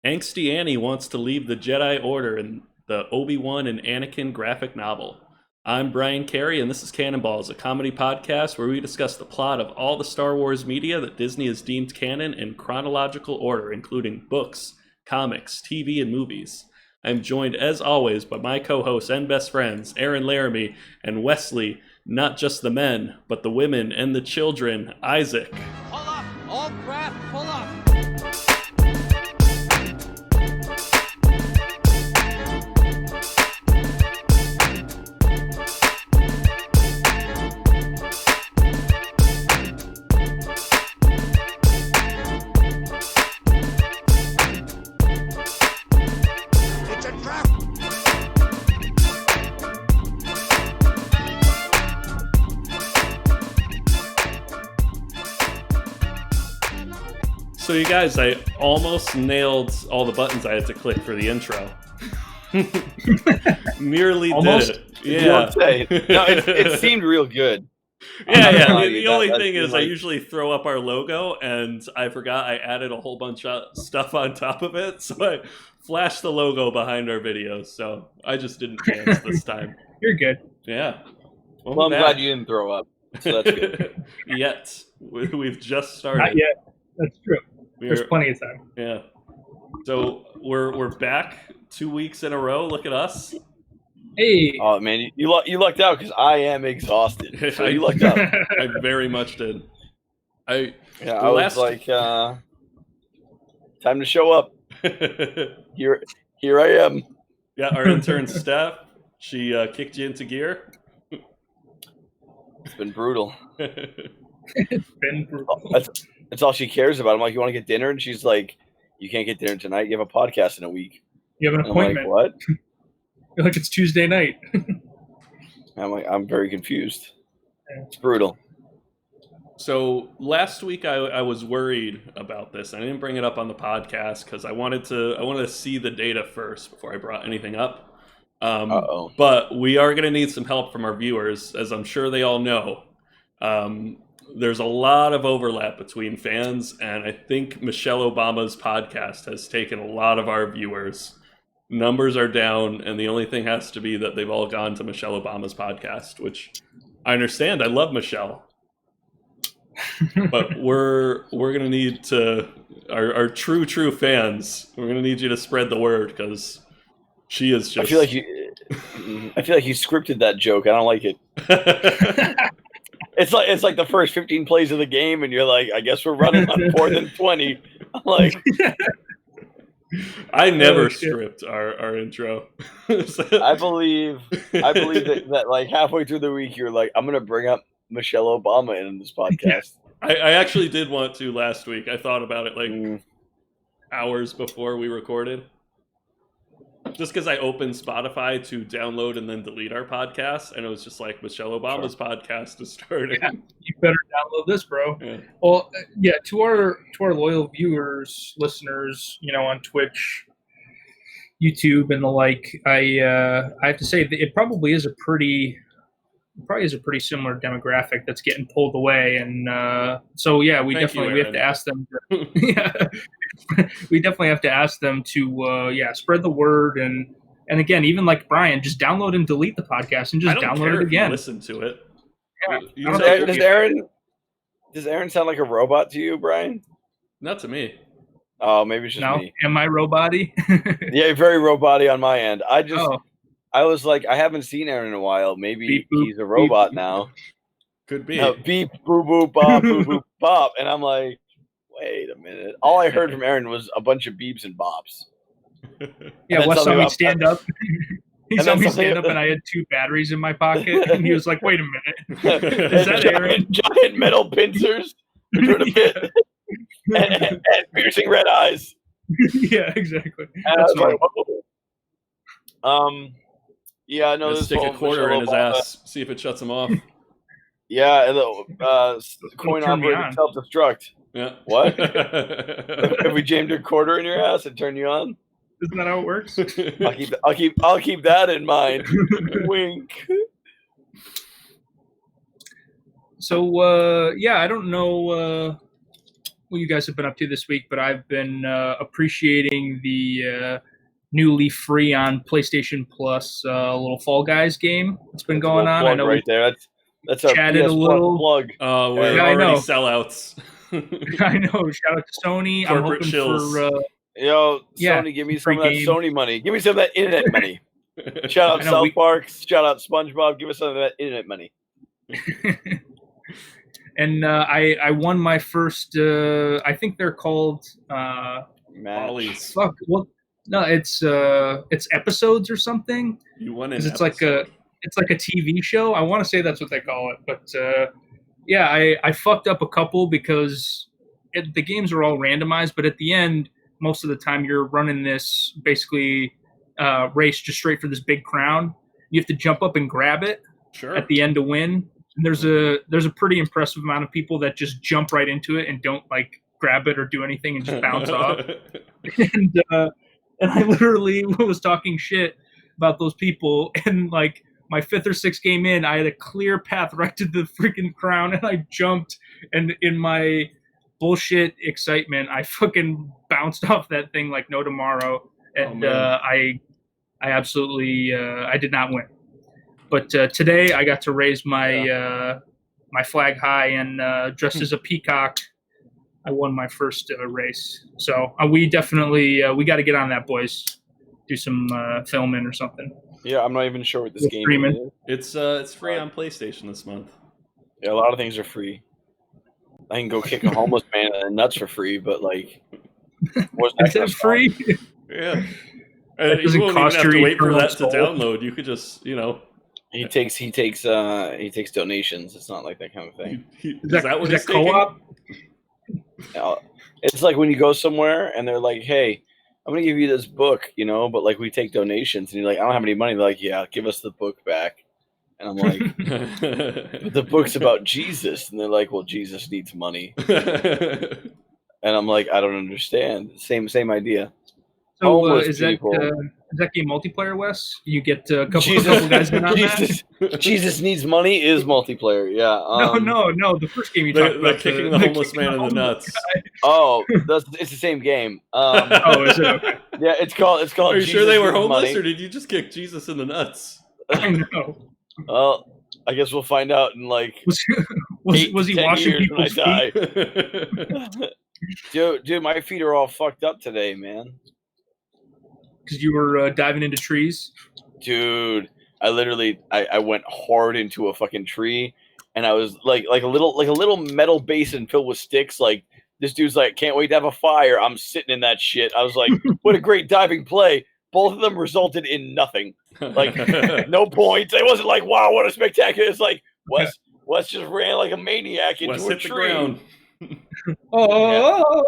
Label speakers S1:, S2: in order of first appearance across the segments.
S1: Angsty Annie wants to leave the Jedi Order in the Obi-Wan and Anakin graphic novel. I'm Brian Carey, and this is Cannonballs, a comedy podcast where we discuss the plot of all the Star Wars media that Disney has deemed canon in chronological order, including books, comics, TV, and movies. I'm joined, as always, by my co-hosts and best friends, Aaron Laramie and Wesley, not just the men, but the women and the children, Isaac.
S2: Pull up! All craft, pull up!
S1: So you guys, I almost nailed all the buttons I had to click for the intro. Nearly
S3: Almost?
S1: did it. Yeah.
S3: No, it seemed real good.
S1: Yeah. The only thing is I usually throw up our logo, and I forgot I added a whole bunch of stuff on top of it, so I flashed the logo behind our videos, so I just didn't dance this time.
S3: You're good.
S1: Yeah.
S3: Well, I'm glad you didn't throw up. So that's good.
S1: Yet. We've just started.
S3: Not yet. That's true. There's plenty of time.
S1: Yeah. So we're back 2 weeks in a row. Look at us.
S3: Hey.
S4: Oh man, you lucked out because I am exhausted. So you lucked out.
S1: I very much did. I
S4: was like, time to show up. Here I am.
S1: Yeah, our intern Steph. She kicked you into gear.
S4: It's been brutal.
S3: It's been brutal.
S4: That's all she cares about. I'm like, you want to get dinner? And she's like, you can't get dinner tonight. You have a podcast in a week.
S3: You have an appointment.
S4: I'm like, what?
S3: You're like, it's Tuesday night.
S4: I'm like, I'm very confused.
S3: Yeah.
S4: It's brutal.
S1: So last week I was worried about this. I didn't bring it up on the podcast because I wanted to see the data first before I brought anything up. But we are going to need some help from our viewers, as I'm sure they all know. There's a lot of overlap between fans, and I think Michelle Obama's podcast has taken a lot of our viewers. Numbers are down, and the only thing has to be that they've all gone to Michelle Obama's podcast, which I understand. I love Michelle. But we're gonna need to our true fans. We're gonna need you to spread the word because she is just.
S4: I feel like you scripted that joke. I don't like it. It's like the first 15 plays of the game, and you're like, I guess we're running on 4th and 20. I'm like,
S1: I never script our intro.
S4: I believe that like halfway through the week, you're like, I'm gonna bring up Michelle Obama in this podcast.
S1: I actually did want to last week. I thought about it like hours before we recorded. Just because I opened Spotify to download and then delete our podcast, and it was just like Michelle Obama's podcast is starting.
S3: Yeah, you better download this, bro.
S1: Yeah.
S3: Well, yeah, to our loyal viewers, listeners, on Twitch, YouTube, and the like, I have to say that it probably is a pretty similar demographic that's getting pulled away, and so yeah, we have to ask them. We definitely have to ask them to spread the word, and again, even like Brian, just download and delete the podcast and just download it again.
S1: Listen to it.
S3: Yeah.
S4: Does Aaron sound like a robot to you, Brian?
S1: Not to me.
S4: Oh, maybe it's just me.
S3: Am I robot-y?
S4: Yeah, very robot-y on my end. I was like, I haven't seen Aaron in a while. Maybe
S3: beep, boop,
S4: he's a robot
S3: beep,
S4: now.
S1: Could be.
S4: No, beep, boo, boo, bop, boo, boo, bop. And I'm like, wait a minute. All I heard from Aaron was a bunch of beeps and bops.
S3: Yeah, Wes saw me stand up. He saw me stand up, and I had 2 batteries in my pocket. And he was like, wait a minute. Is that Aaron?
S4: Giant metal pincers. And piercing red eyes.
S3: Yeah, exactly.
S4: That's like, yeah, I know this.
S1: Stick a quarter in his ass. See if it shuts him off.
S4: Yeah, coin operated self-destruct.
S1: Yeah.
S4: What? If we jammed a quarter in your ass and turn you on?
S3: Isn't that how it works?
S4: I'll keep that in mind. Wink.
S3: So yeah, I don't know what you guys have been up to this week, but I've been appreciating the newly free on PlayStation Plus little Fall Guys game that's been going on.
S4: I know right there. That's our
S3: chatted
S4: PS
S3: a little
S4: plug.
S1: We're already sellouts.
S3: I know. Shout out to Sony.
S1: Corporate
S3: I'm hoping
S1: shills.
S3: for
S4: Sony, give me some of that Sony money. Give me some of that internet money. Shout out South Park. Shout out SpongeBob. Give us some of that internet money.
S3: And I won my first. I think they're called.
S1: Molly's.
S3: Fuck. Well, no, it's episodes or something.
S1: You won an
S3: It's
S1: episode.
S3: it's like a TV show. I want to say that's what they call it, but yeah, I fucked up a couple because the games are all randomized, but at the end, most of the time you're running this basically race just straight for this big crown. You have to jump up and grab it at the end to win. And there's a pretty impressive amount of people that just jump right into it and don't like grab it or do anything and just bounce off. And I literally was talking shit about those people, and like my 5th or 6th game in, I had a clear path right to the freaking crown, and I jumped, and in my bullshit excitement, I fucking bounced off that thing like no tomorrow, and I absolutely I did not win. But today I got to raise my my flag high and dressed as a peacock. I won my first race. So we definitely we got to get on that, boys. Do some filming or something.
S4: Yeah, I'm not even sure what this game is.
S1: It's free on PlayStation this month.
S4: Yeah, a lot of things are free. I can go kick a homeless man in the nuts for free, but like,
S3: is that free?
S1: Yeah. You won't even have to wait for that to download. You could just,
S4: He takes donations. It's not like that kind of thing.
S1: Is that what
S3: is that co-op?
S4: It's like when you go somewhere and they're like, "Hey, I'm gonna give you this book, but like we take donations," and you're like, "I don't have any money." They're like, "Yeah, give us the book back." And I'm like, "The book's about Jesus," and they're like, "Well, Jesus needs money." And I'm like, "I don't understand." Same idea.
S3: So is that game multiplayer, Wes? You get a couple guys in on that?
S4: Jesus Needs Money is multiplayer, yeah.
S3: No. The first game you talked about.
S1: Kicking the homeless man in the nuts.
S4: Oh, it's the same game.
S3: Is it? Okay.
S4: Yeah, it's called.
S1: Are you
S4: Jesus
S1: sure they were
S4: Needs
S1: homeless,
S4: Money.
S1: or did you just kick Jesus in the nuts?
S3: I know.
S4: Well, I guess we'll find out in like
S3: was he washing people's feet?
S4: Dude, my feet are all fucked up today, man.
S3: Because you were diving into trees?
S4: Dude, I went hard into a fucking tree, and I was like a little metal basin filled with sticks. Like this dude's like, "Can't wait to have a fire." I'm sitting in that shit. I was like, "What a great diving play!" Both of them resulted in nothing. Like no points. It wasn't like, "Wow, what a spectacular!" It's like Wes just ran like a maniac into a tree.
S1: The ground.
S3: Oh.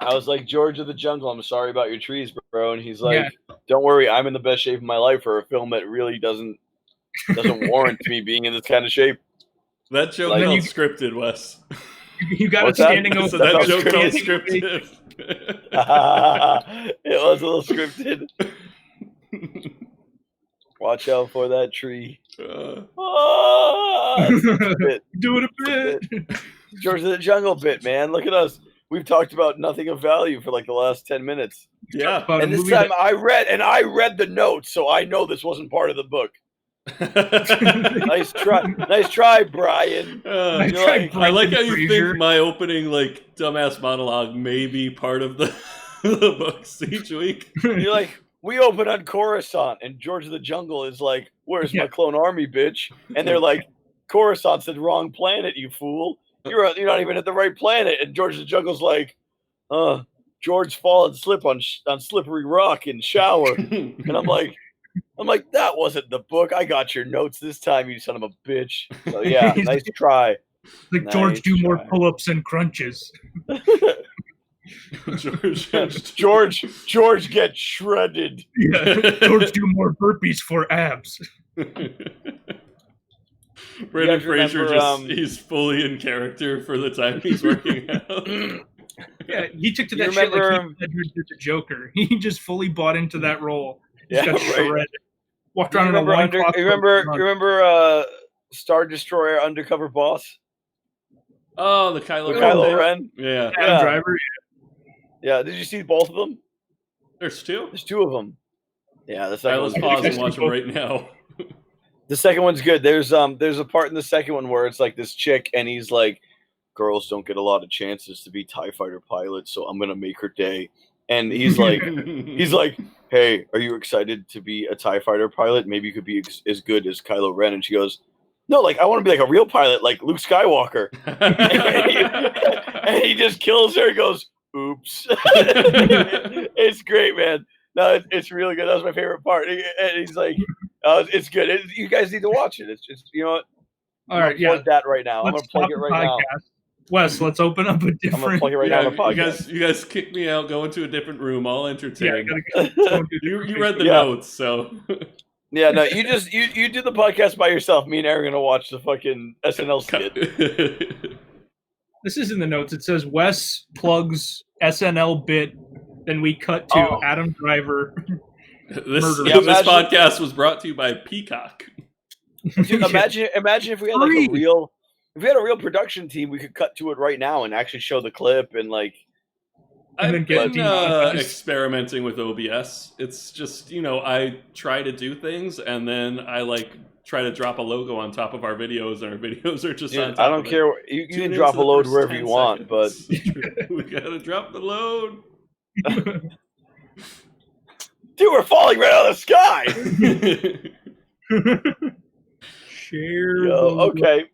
S4: I was like, "George of the Jungle, I'm sorry about your trees, bro." And he's like, "Don't worry, I'm in the best shape of my life for a film that really doesn't warrant me being in this kind of shape."
S1: That joke felt scripted, Wes.
S3: You got it standing over.
S1: So that joke felt scripted.
S4: It was a little scripted. Watch out for that tree.
S3: Do it a bit.
S4: George of the Jungle bit, man. Look at us. We've talked about nothing of value for like the last 10 minutes.
S1: Yeah.
S4: And this time I read the notes, so I know this wasn't part of the book. Nice try, Brian.
S1: I like how you think my opening like dumbass monologue may be part of the books each week.
S4: You're like, we open on Coruscant, and George of the Jungle is like, "Where's my clone army, bitch?" And they're like, "Coruscant's the wrong planet, you fool. You're not even at the right planet." And George of the Jungle's like, "George fall and slip on slippery rock in shower." And I'm like, "That wasn't the book. I got your notes this time, you son of a bitch." So yeah, nice try.
S3: Like nice George, do more pull-ups and crunches.
S4: George get shredded.
S3: Yeah, George do more burpees for abs.
S1: Brendan Fraser he's fully in character for the time he's working out.
S3: Yeah, he took to that shit like he did the Joker. He just fully bought into that role. Just got shredded. Walked around in a loincloth.
S4: You remember Star Destroyer Undercover Boss?
S1: Oh, the Kylo
S4: Ren.
S1: Yeah.
S3: Adam Driver.
S4: Yeah. Did you see both of them?
S1: There's two.
S4: There's two of them. Yeah. The second
S1: let's
S4: one's
S1: pause
S4: good.
S1: and watch them right now.
S4: The second one's good. There's a part in the second one where it's like this chick, and he's like, girls don't get a lot of chances to be TIE fighter pilots, so I'm gonna make her day. And he's like, hey, are you excited to be a TIE fighter pilot? Maybe you could be as good as Kylo Ren. And she goes, no, like I want to be like a real pilot, like Luke Skywalker. and he just kills her and goes, oops. It's great, man. No, it's really good. That was my favorite part. And he's like, it's good. You guys need to watch it. It's just, you know what?
S3: All right,
S4: plug that right now. I'm
S3: Let's
S4: gonna plug it right now.
S3: Wes, let's open up a different.
S4: I'm gonna plug it right now on the podcast.
S1: You guys kick me out, go into a different room. I'll entertain.
S3: Yeah,
S1: you read the notes, so.
S4: Yeah, no, you do the podcast by yourself. Me and Aaron are gonna watch the fucking SNL skit.
S3: This is in the notes. It says Wes plugs SNL bit. Then we cut to Adam Driver.
S1: This podcast was brought to you by Peacock.
S4: Dude, imagine if we had like a real production team, we could cut to it right now and actually show the clip and like.
S1: I've been experimenting with OBS. It's just, I try to do things and then I like try to drop a logo on top of our videos, and our videos are just on top
S4: I don't care. You can drop a load wherever you want, but
S1: we gotta drop the load.
S4: Dude, we're falling right out of the sky. Okay.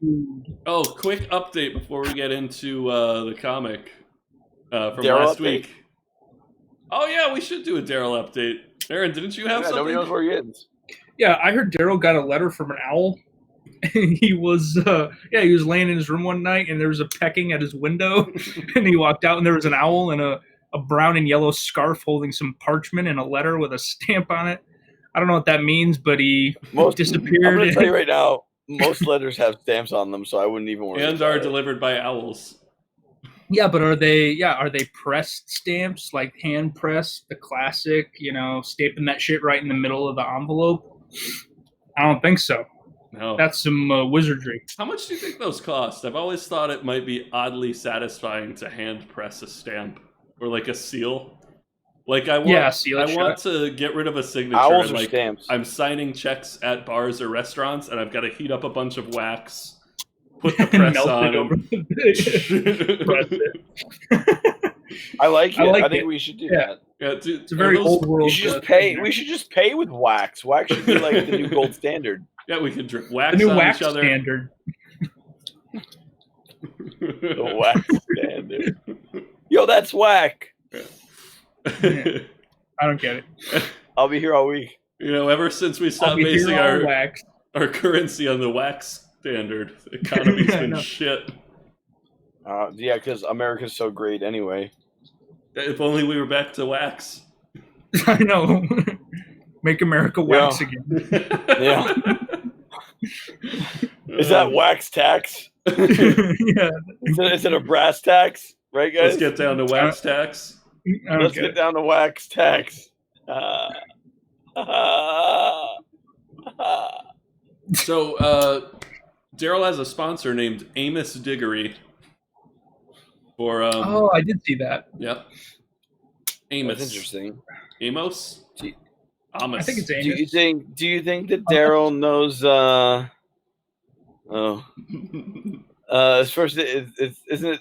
S1: Oh, quick update before we get into the comic from last week. Oh yeah, we should do a Daryl update. Aaron, didn't you have something?
S4: Nobody knows where he is.
S3: Yeah, I heard Daryl got a letter from an owl. He was laying in his room one night, and there was a pecking at his window, and he walked out, and there was an owl in a brown and yellow scarf holding some parchment and a letter with a stamp on it. I don't know what that means, but he disappeared.
S4: I'm going to tell you right now, most letters have stamps on them, so I wouldn't even worry.
S1: And are delivered by owls.
S3: Yeah, but are they pressed stamps, like hand pressed, the classic, stamping that shit right in the middle of the envelope? I don't think so.
S1: No.
S3: That's some wizardry.
S1: How much do you think those cost? I've always thought it might be oddly satisfying to hand press a stamp or like a seal. Like I want to get rid of a signature.
S4: Owls or stamps?
S1: I'm signing checks at bars or restaurants, and I've got to heat up a bunch of wax, put the press on,
S3: press it.
S4: I like it. I think we should do that.
S1: Yeah, dude,
S3: it's a very old world.
S4: We should just pay with wax. Wax should be like the new gold standard.
S1: Yeah, we could drip wax
S3: the new
S1: on
S3: wax
S1: each other.
S3: Standard.
S4: The wax standard. Yo, that's whack.
S3: Yeah, I don't get it.
S4: I'll be here all week.
S1: Ever since we stopped basing our currency on the wax standard, the economy's been shit.
S4: Yeah, because America's so great anyway.
S1: If only we were back to wax.
S3: I know. Make America wax again.
S4: Yeah. Is that wax tax?
S3: Yeah.
S4: Is it a brass tax? Right, guys?
S1: Let's get down to wax tax.
S4: Let's get down to wax tax.
S1: So, Daryl has a sponsor named Amos Diggory.
S3: I did see that.
S1: Yep. Amos.
S4: That's interesting.
S1: Amos?
S3: I think it's Amos.
S4: Do you think that Daryl knows? His first isn't it?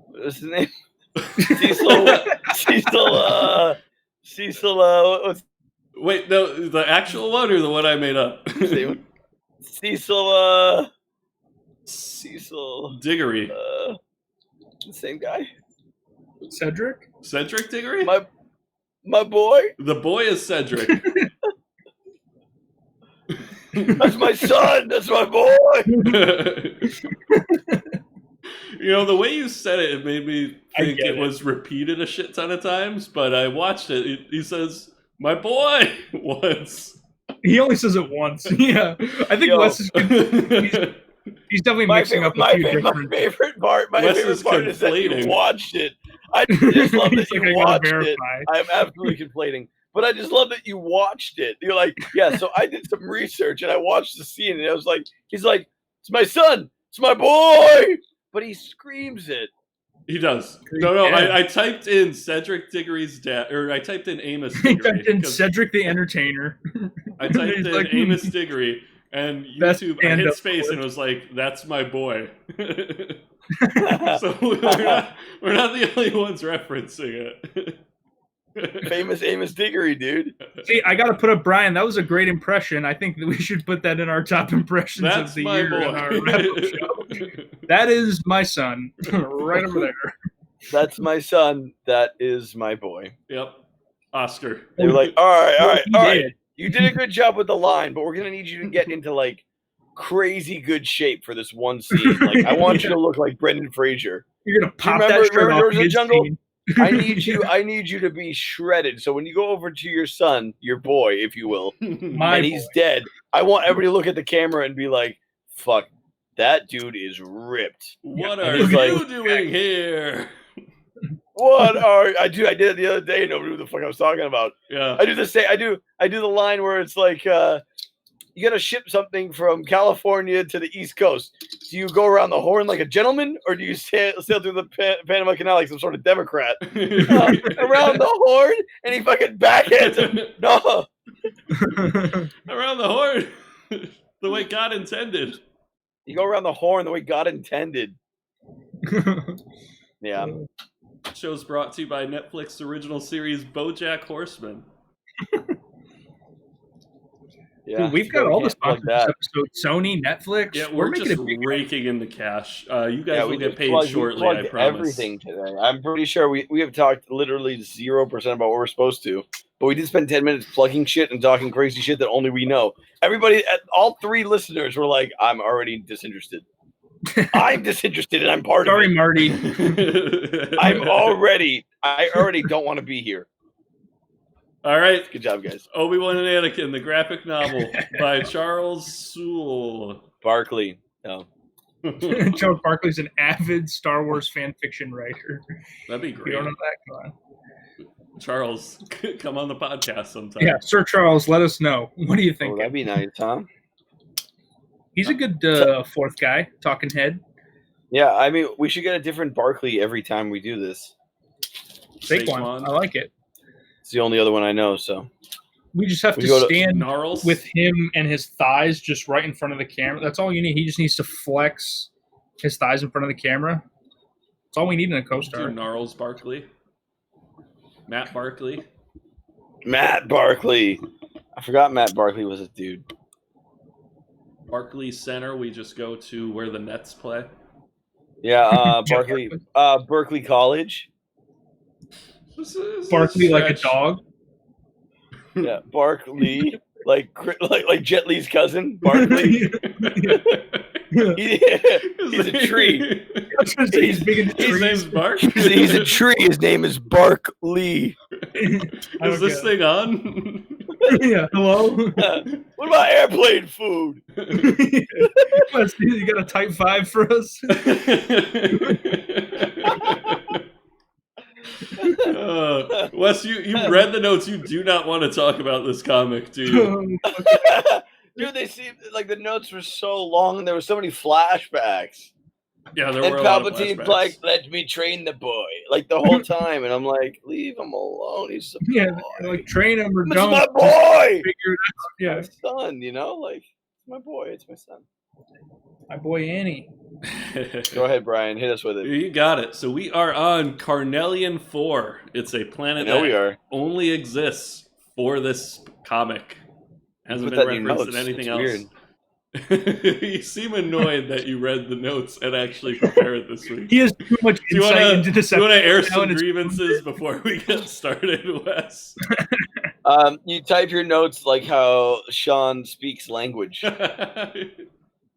S4: What's his name? Cecil.
S1: Wait, no, the actual one or the one I made up?
S4: Cecil
S1: Diggory.
S4: The same guy.
S3: Cedric
S1: Diggory?
S4: My boy.
S1: The boy is Cedric.
S4: That's my son. That's my boy.
S1: The way you said it made me think it was repeated a shit ton of times, but I watched it. He says, my boy, once.
S3: He only says it once. Yeah. I think Wes is he's definitely mixing up a few different...
S4: My favorite part is that you watched it. I just love that you watched it. I'm absolutely conflating. But I just love that you watched it. You're like, yeah, so I did some research and I watched the scene and I was like, he's like, it's my son. It's my boy. but he screams it.
S1: He does. No.
S3: Yeah.
S1: I typed in Cedric Diggory's dad, or I typed in Amos
S3: He
S1: Diggory.
S3: typed in Cedric the Entertainer.
S1: I typed
S3: He's
S1: in
S3: like,
S1: Amos Diggory, and
S3: Best
S1: YouTube. I hit
S3: stand-up
S1: space
S3: clip.
S1: and it was like, "That's my boy." So we're not the only ones referencing it.
S4: Famous Amos Diggory, dude.
S3: See, I got to put up Brian. That was a great impression. I think that we should put that in our top impressions
S1: That's
S3: of the
S1: my
S3: year
S1: boy.
S3: in our wrap-up show. That is my son, right over there.
S4: That's my son. That is my boy.
S1: Yep, Oscar.
S4: They were like, all right.
S3: did.
S4: You did a good job with the line, but we're gonna need you to get into like crazy good shape for this one scene. Like, I want you to look like Brendan Fraser.
S3: You're gonna pop
S4: remember-
S3: that shirt
S4: remember
S3: off
S4: George of the Jungle?
S3: mid-scene.
S4: I need you to be shredded. So when you go over to your son, your boy, if you will,
S3: My
S4: and he's
S3: boy.
S4: dead, I want everybody to look at the camera and be like, fuck, that dude is ripped.
S1: What
S3: Yeah.
S1: are
S4: He's
S1: you
S4: like-
S1: doing here?
S4: What are I did it the other day, nobody knew what the fuck I was talking about.
S1: Yeah.
S4: I do the line where it's like you gotta ship something from California to the East Coast. Do you go around the horn like a gentleman, or do you sail through the Panama Canal like some sort of Democrat? Around the horn, and he fucking backhands him. No,
S1: Around the horn, the way God intended.
S4: you go around the horn the way God intended. Yeah,
S1: Show's brought to you by Netflix original series BoJack Horseman.
S4: yeah.
S3: Dude, we've got all the
S4: Can't plug
S3: sponsors this episode. Sony, Netflix.
S1: Yeah, we're
S3: making
S1: just
S3: it big.
S1: raking in the cash. You guys will get
S4: just
S1: paid
S4: plugged-
S1: shortly,
S4: plugged
S1: I promise.
S4: everything today. I'm pretty sure we have talked literally 0% about what we're supposed to, but we did spend 10 minutes plugging shit and talking crazy shit that only we know. Everybody, all 3 listeners were like, "I'm already disinterested. I'm disinterested, and I'm part
S3: Sorry,
S4: of it.
S3: Marty.
S4: I already don't want to be here."
S1: All right.
S4: Good job, guys.
S1: Obi-Wan and Anakin, the graphic novel by Charles Sewell.
S4: Barkley. No.
S3: Charles Barkley's an avid Star Wars fan fiction writer.
S1: That'd be
S3: If you
S1: great.
S3: don't know that, come on.
S1: Charles, come on the podcast sometime.
S3: Yeah, Sir Charles, let us know. What do you
S4: Oh,
S3: think?
S4: that'd be nice, huh?
S3: He's a good fourth guy, talking head.
S4: Yeah, I mean, we should get a different Barkley every time we do this.
S3: Saquon. I like it.
S4: It's the only other one I know, so.
S3: We just have
S4: We
S3: to
S4: go to
S3: stand
S1: Gnarls.
S3: with him and his thighs just right in front of the camera. That's all you need. He just needs to flex his thighs in front of the camera. That's all we need in a co-star.
S1: Gnarls Barkley. Matt Barkley.
S4: Matt Barkley. I forgot Matt Barkley was a dude.
S1: Barkley Center, we just go to where the Nets play.
S4: Yeah, Barkley. Berkeley College.
S3: Barkley like a dog.
S4: Yeah, Barkley, like Jet Li's cousin, Barkley. He's a tree.
S3: He's big in the
S1: His
S3: trees.
S1: name's Bark.
S4: He's a tree. His name is Barkley.
S1: Is this thing on?
S3: Yeah, hello?
S4: What about airplane food?
S3: You got a type 5 for us?
S1: Wes, you read the notes. You do not want to talk about this comic, do you?
S4: Dude, they seem like the notes were so long and there were so many flashbacks.
S1: Yeah, there
S4: And
S1: were a lot of
S4: Palpatine's
S1: flashbacks.
S4: like, "Let me train the boy," like the whole time, and I'm like, "Leave him alone. He's a
S3: Yeah,
S4: boy.
S3: like train him or
S4: It's
S3: don't.
S4: my
S3: Just
S4: boy.
S3: figure it out. Yeah,
S4: My son, you know, like it's my boy. It's my son."
S3: my boy Annie.
S4: Go ahead, Brian. Hit us with it.
S1: You got it. So we are on Carnelian 4. It's a
S4: I
S1: planet
S4: know we
S1: that
S4: are.
S1: only exists for this comic. Hasn't
S4: Put
S1: been
S4: that in your
S1: referenced in
S4: notes.
S1: anything
S4: It's
S1: else.
S4: weird.
S1: You seem annoyed that you read the notes and actually prepared this week.
S3: He has too much
S1: Do you
S3: insight
S1: want
S3: into this
S1: to air
S3: episode now,
S1: some
S3: and it's-
S1: grievances before we get started, Wes?
S4: You type your notes like how Sean speaks language.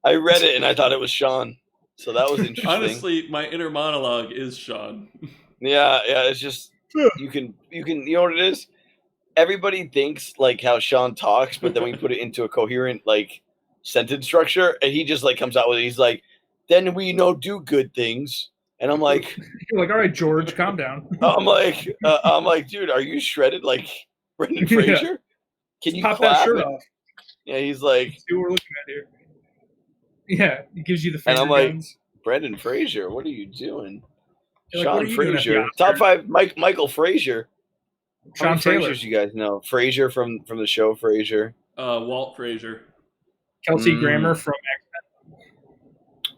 S4: I read it and I thought it was Sean, so that was interesting.
S1: Honestly, my inner monologue is Sean.
S4: Yeah. It's just you can you know what it is. Everybody thinks like how Sean talks, but then we put it into a coherent like sentence structure, and he just like comes out with it. He's like, "Then we do good things," and I'm like,
S3: You're like, all right, George, calm down.
S4: I'm like, dude, are you shredded like Brendan
S3: Yeah.
S4: Fraser? Can you
S3: Pop
S4: clap?
S3: that shirt off.
S4: Yeah, he's like,
S3: See what we're looking at here. Yeah, it gives you the
S4: And
S3: finger
S4: I'm like-
S3: guns.
S4: Brendan Fraser, what are you doing?
S3: Like,
S4: Sean Fraser, top 5. Michael Fraser.
S3: Sean Taylor.
S4: Frasers, you guys know Fraser from the show Frasier.
S1: Walt Frazier.
S3: Kelsey Grammer from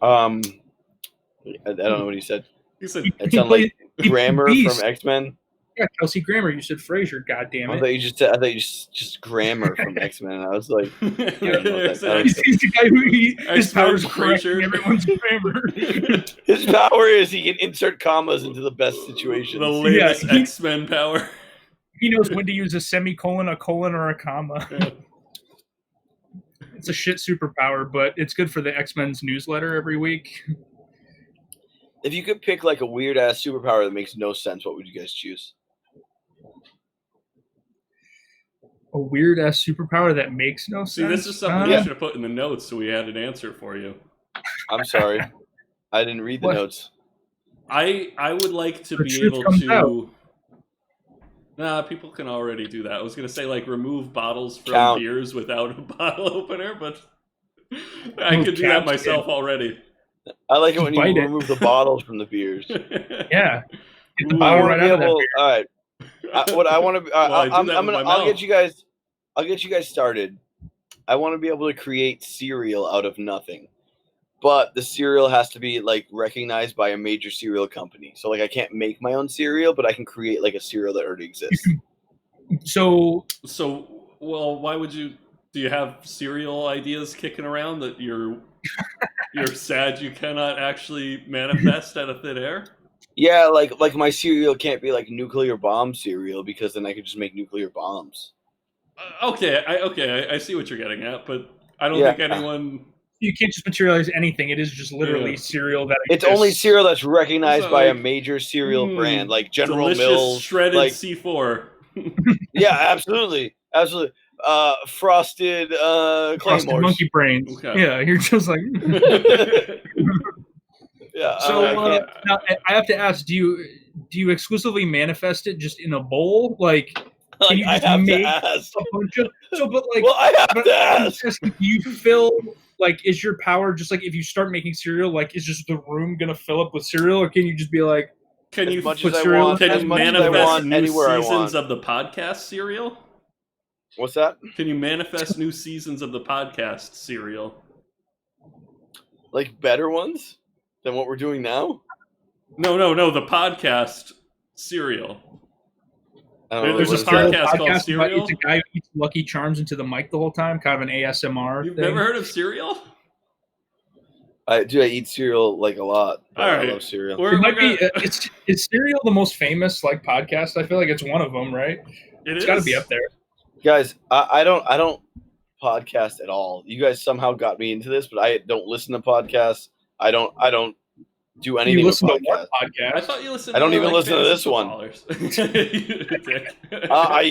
S4: X-Men. I don't know what he said.
S1: He said
S4: it sounded like Grammer from X-Men.
S3: Yeah, Kelsey Grammer. You said Fraser. God damn it!
S4: I thought you just Grammer from X-Men. I was like,
S3: he's the guy who his power's correcting everyone's grammar.
S4: His power is he can insert commas into the best situations.
S1: The latest X-Men power.
S3: He knows when to use a semicolon, a colon, or a comma.
S1: Yeah.
S3: It's a shit superpower, but it's good for the X-Men's newsletter every week.
S4: If you could pick like a weird ass superpower that makes no sense, what would you guys choose?
S3: A weird ass superpower that makes no sense.
S1: See, this is something I should have put in the notes so we had an answer for you.
S4: I'm sorry, I didn't read the notes.
S1: I would like to be able to. Nah, people can already do that. I was gonna say like remove bottles from beers without a bottle opener, but I could do that myself already.
S4: I like it when you remove the bottles from the beers.
S3: Yeah, get the
S4: bottle right out of that beer. All right. What I want to, I'll get you guys started. I want to be able to create cereal out of nothing, but the cereal has to be like recognized by a major cereal company. So like I can't make my own cereal, but I can create like a cereal that already exists.
S3: So
S1: well, why would you? Do you have cereal ideas kicking around that you're sad you cannot actually manifest out of thin air?
S4: Yeah, like my cereal can't be like nuclear bomb cereal because then I could just make nuclear bombs.
S1: Okay, I see what you're getting at, but I don't think anyone.
S3: You can't just materialize anything. It is just literally cereal that
S4: exists. It's only cereal that's recognized by a major cereal brand, like General Mills,
S1: shredded
S4: like
S1: C4.
S4: Yeah, absolutely. Frosted Claymores.
S3: Monkey brains. Okay. Yeah, you're just like.
S4: Yeah.
S3: So now I have to ask: Do you exclusively manifest it just in a bowl? Like can you just make a bunch of? So, but like,
S4: well, I have to ask.
S3: Do you fill? Like, is your power just like if you start making cereal? Like, is just the room gonna fill up with cereal, or can you just be like?
S1: Can you put cereal? Can you manifest new seasons of the podcast cereal?
S4: What's that?
S1: Can you manifest new seasons of the podcast cereal?
S4: Like better ones than what we're doing now?
S1: No. The podcast cereal.
S3: There's a podcast called Cereal. It's a guy who eats Lucky Charms into the mic the whole time, kind of an ASMR.
S1: You've never heard of cereal?
S4: I eat cereal like a lot.
S1: All right.
S4: I love cereal.
S3: Is cereal the most famous like podcast? I feel like it's one of them, right? It's got to be up there.
S4: Guys, I don't podcast at all. You guys somehow got me into this, but I don't listen to podcasts. I don't do anything.
S3: You listen
S4: with
S3: to what podcast?
S1: I thought you listened.
S4: I don't even listen to this one. I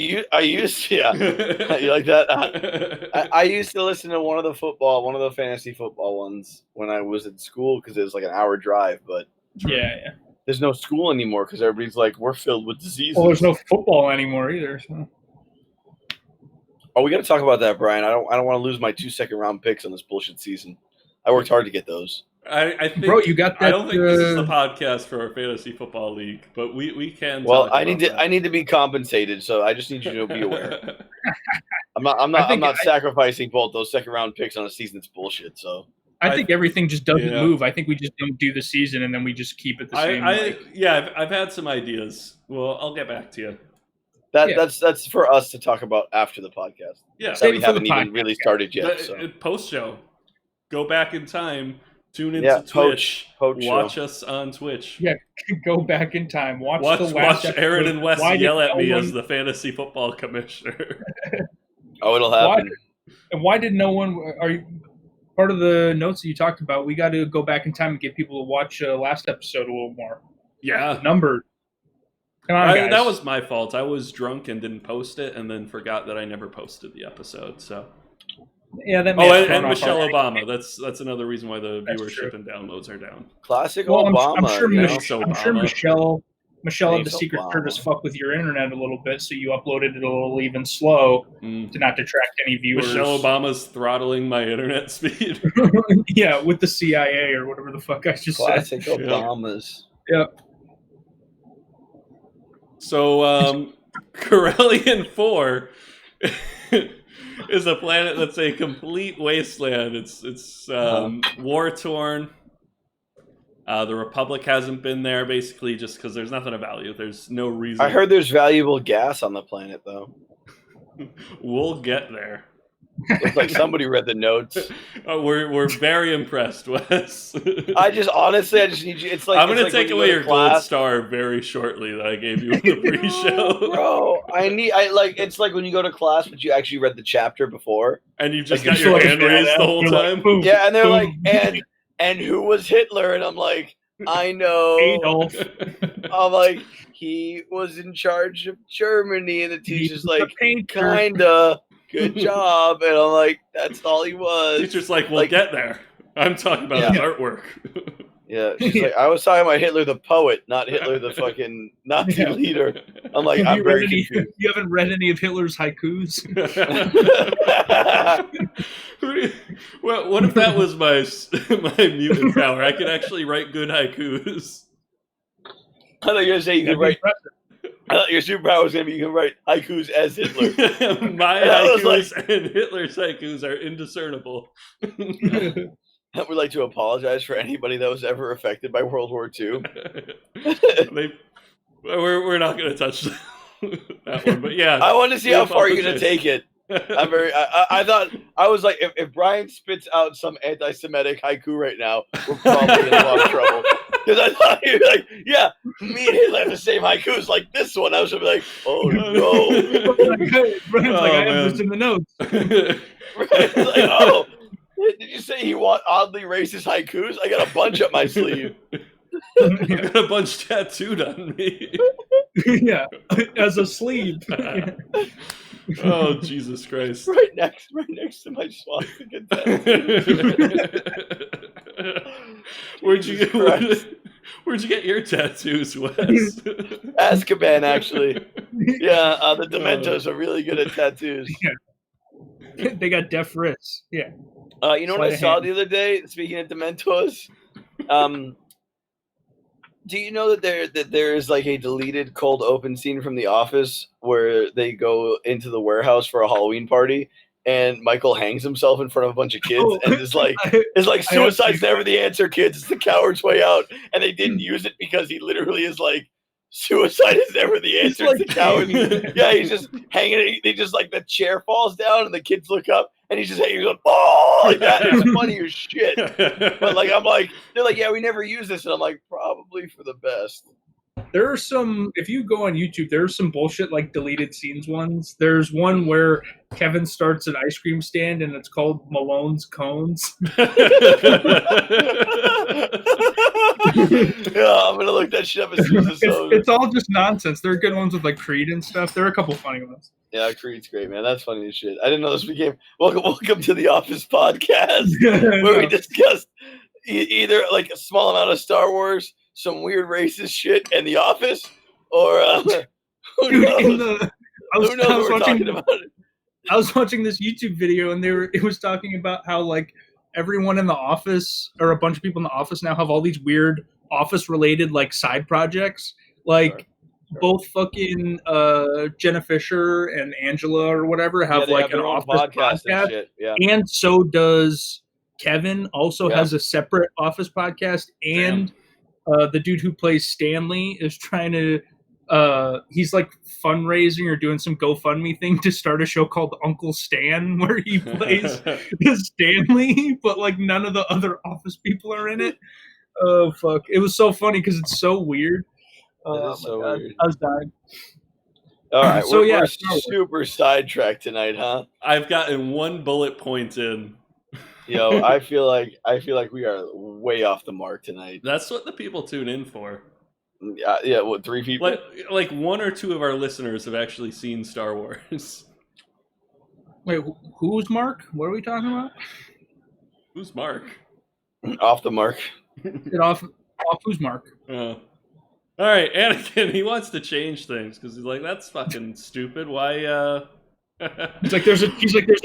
S4: used to. Yeah, you like that? I used to listen to one of the fantasy football ones when I was in school because it was like an hour drive. But
S3: yeah.
S4: There's no school anymore because everybody's like we're filled with diseases.
S3: Well, there's no football anymore either. So.
S4: Oh, we got to talk about that, Brian. I don't want to lose my 2 second-round picks on this bullshit season. I worked hard to get those.
S1: I think,
S3: bro, you got that.
S1: I don't think this is the podcast for our fantasy football league, but we can.
S4: Well, I need to be compensated, so I just need you to be aware. I'm not sacrificing both those second-round picks on a season that's bullshit. So
S3: I think everything just doesn't move. I think we just don't do the season and then we just keep it the same.
S1: I've had some ideas. Well, I'll get back to you.
S4: That's for us to talk about after the podcast.
S1: Yeah,
S4: we haven't even really started yet.
S1: Post show, go back in time, tune into Twitch, watch us on Twitch.
S3: Yeah, go back in time, watch
S1: Aaron and Wes yell at me as the fantasy football commissioner.
S4: Oh, it'll happen.
S3: Why did no one? Are you part of the notes that you talked about? We got to go back in time and get people to watch last episode a little more.
S1: Yeah,
S3: numbered. Come on, guys.
S1: That was my fault. I was drunk and didn't post it, and then forgot that I never posted the episode. So,
S3: yeah, that.
S1: And Michelle Obama. That's another reason why the viewership and downloads are down.
S4: Classic Obama.
S3: I'm sure Michelle Michelle had the Secret Service fuck with your internet a little bit, so you uploaded it a little even slow to not detract any viewers.
S1: Michelle Obama's throttling my internet speed.
S3: Yeah, with the CIA or whatever the fuck I just said.
S4: Classic Obamas.
S3: Yep.
S1: So, Corellian 4 is a planet that's a complete wasteland. It's war-torn. The Republic hasn't been there, basically, just because there's nothing of value. There's no reason.
S4: I heard there's valuable gas on the planet, though.
S1: We'll get there.
S4: Looks like somebody read the notes.
S1: We're very impressed, Wes.
S4: I just need you. It's like
S1: I'm gonna take away your gold
S4: class.
S1: star very shortly that I gave you in the pre-show,
S4: bro. It's like when you go to class, but you actually read the chapter before,
S1: and you just got your hand raised the whole time.
S3: Boom,
S4: yeah, and they're
S3: boom.
S4: like, and who was Hitler? And I'm like, I know.
S3: Adolf.
S4: I'm like, he was in charge of Germany, and the teacher's like, kinda. Good job. And I'm like, that's all he was.
S1: Teacher's like, we'll get there. I'm talking about his artwork.
S4: Yeah, she's like, I was talking about Hitler the poet, not Hitler the fucking Nazi leader. I'm like, I'm very confused.
S3: You haven't read any of Hitler's haikus?
S1: Well, what if that was my mutant power? I could actually write good haikus.
S4: I thought you were going to say you could write... I thought your superpower was going to be you can write haikus as Hitler.
S1: My haikus and Hitler's haikus are indiscernible.
S4: I would like to apologize for anybody that was ever affected by World War II.
S1: We're not going to touch that one, but yeah.
S4: I want to see how far you're going to take it. I thought, I was like, if Brian spits out some anti-Semitic haiku right now, we're probably in a lot of trouble. Because I thought he was like, yeah, me and Hitler have the same haikus like this one. I was just like, oh no.
S3: Brian's like, I have this in the notes.
S4: Brian's like, oh, did you say you want oddly racist haikus? I got a bunch up my sleeve.
S1: I got a bunch tattooed on me.
S3: Yeah, as a sleeve.
S1: Oh, Jesus Christ.
S4: Right next to my swastika tattoo.
S1: Where'd you get your tattoos, Wes?
S4: Azkaban, actually. Yeah, the Dementos are really good at tattoos.
S3: Yeah. They got deaf wrists. Yeah.
S4: You know what I saw the other day? Speaking of Dementos, do you know that there is like a deleted cold open scene from The Office where they go into the warehouse for a Halloween party and Michael hangs himself in front of a bunch of kids and is like suicide's never the answer, kids. It's the coward's way out. And they didn't use it because he literally is like, suicide is never the answer. It's the coward. Yeah, he's just hanging. They just like the chair falls down and the kids look up and he's just hanging going, oh, like that. It's funny as shit. But like, I'm like, they're like, yeah, we never use this. And I'm like, probably for the best.
S3: There are some, if you go on YouTube, there's some bullshit like deleted scenes ones. There's one where Kevin starts an ice cream stand and it's called Malone's Cones.
S4: Yeah, I'm going to look that shit up as soon as
S3: it's all just nonsense. There are good ones with like Creed and stuff. There are a couple funny ones.
S4: Yeah, Creed's great, man. That's funny as shit. I didn't know this became welcome to the Office podcast where we discussed either like a small amount of Star Wars, some weird racist shit, and The Office, or who knows? Who knows what we're talking about?
S3: I was watching this YouTube video, and it was talking about how like everyone in the office, or a bunch of people in the office now, have all these weird office-related like side projects, like. Sure. Both fucking Jenna Fisher and Angela or whatever have like an office podcast. And so does Kevin. Also has a separate office podcast, and the dude who plays Stanley is trying to. He's like fundraising or doing some GoFundMe thing to start a show called Uncle Stan, where he plays Stanley, but like none of the other office people are in it. Oh fuck! It was so funny because it's so weird.
S4: Oh, so
S3: God.
S4: weird.
S3: I was dying.
S4: All right, so we're super sidetracked tonight, huh?
S1: I've gotten one bullet point in.
S4: Yo, I feel like we are way off the mark tonight.
S1: That's what the people tune in for.
S4: Yeah. What, 3 people?
S1: Like 1 or 2 of our listeners have actually seen Star Wars.
S3: Wait, who's Mark? What are we talking about?
S1: Who's Mark?
S4: Off the mark.
S3: Off who's Mark?
S1: All right, Anakin, he wants to change things because he's like, that's fucking stupid. Why?
S3: He's like, there's a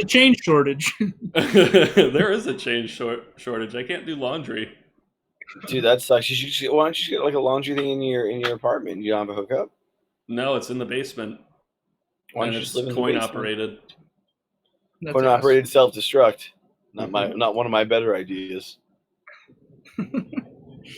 S3: change shortage.
S1: There is a change shortage. I can't do laundry.
S4: Dude, that sucks. Why don't you get like a laundry thing in your apartment? You don't have a hookup?
S1: No, it's in the basement.
S4: Why don't
S1: and
S4: you
S1: it's
S4: just live in
S1: coin
S4: the basement?
S1: operated.
S4: Coin operated self-destruct. Not one of my better ideas.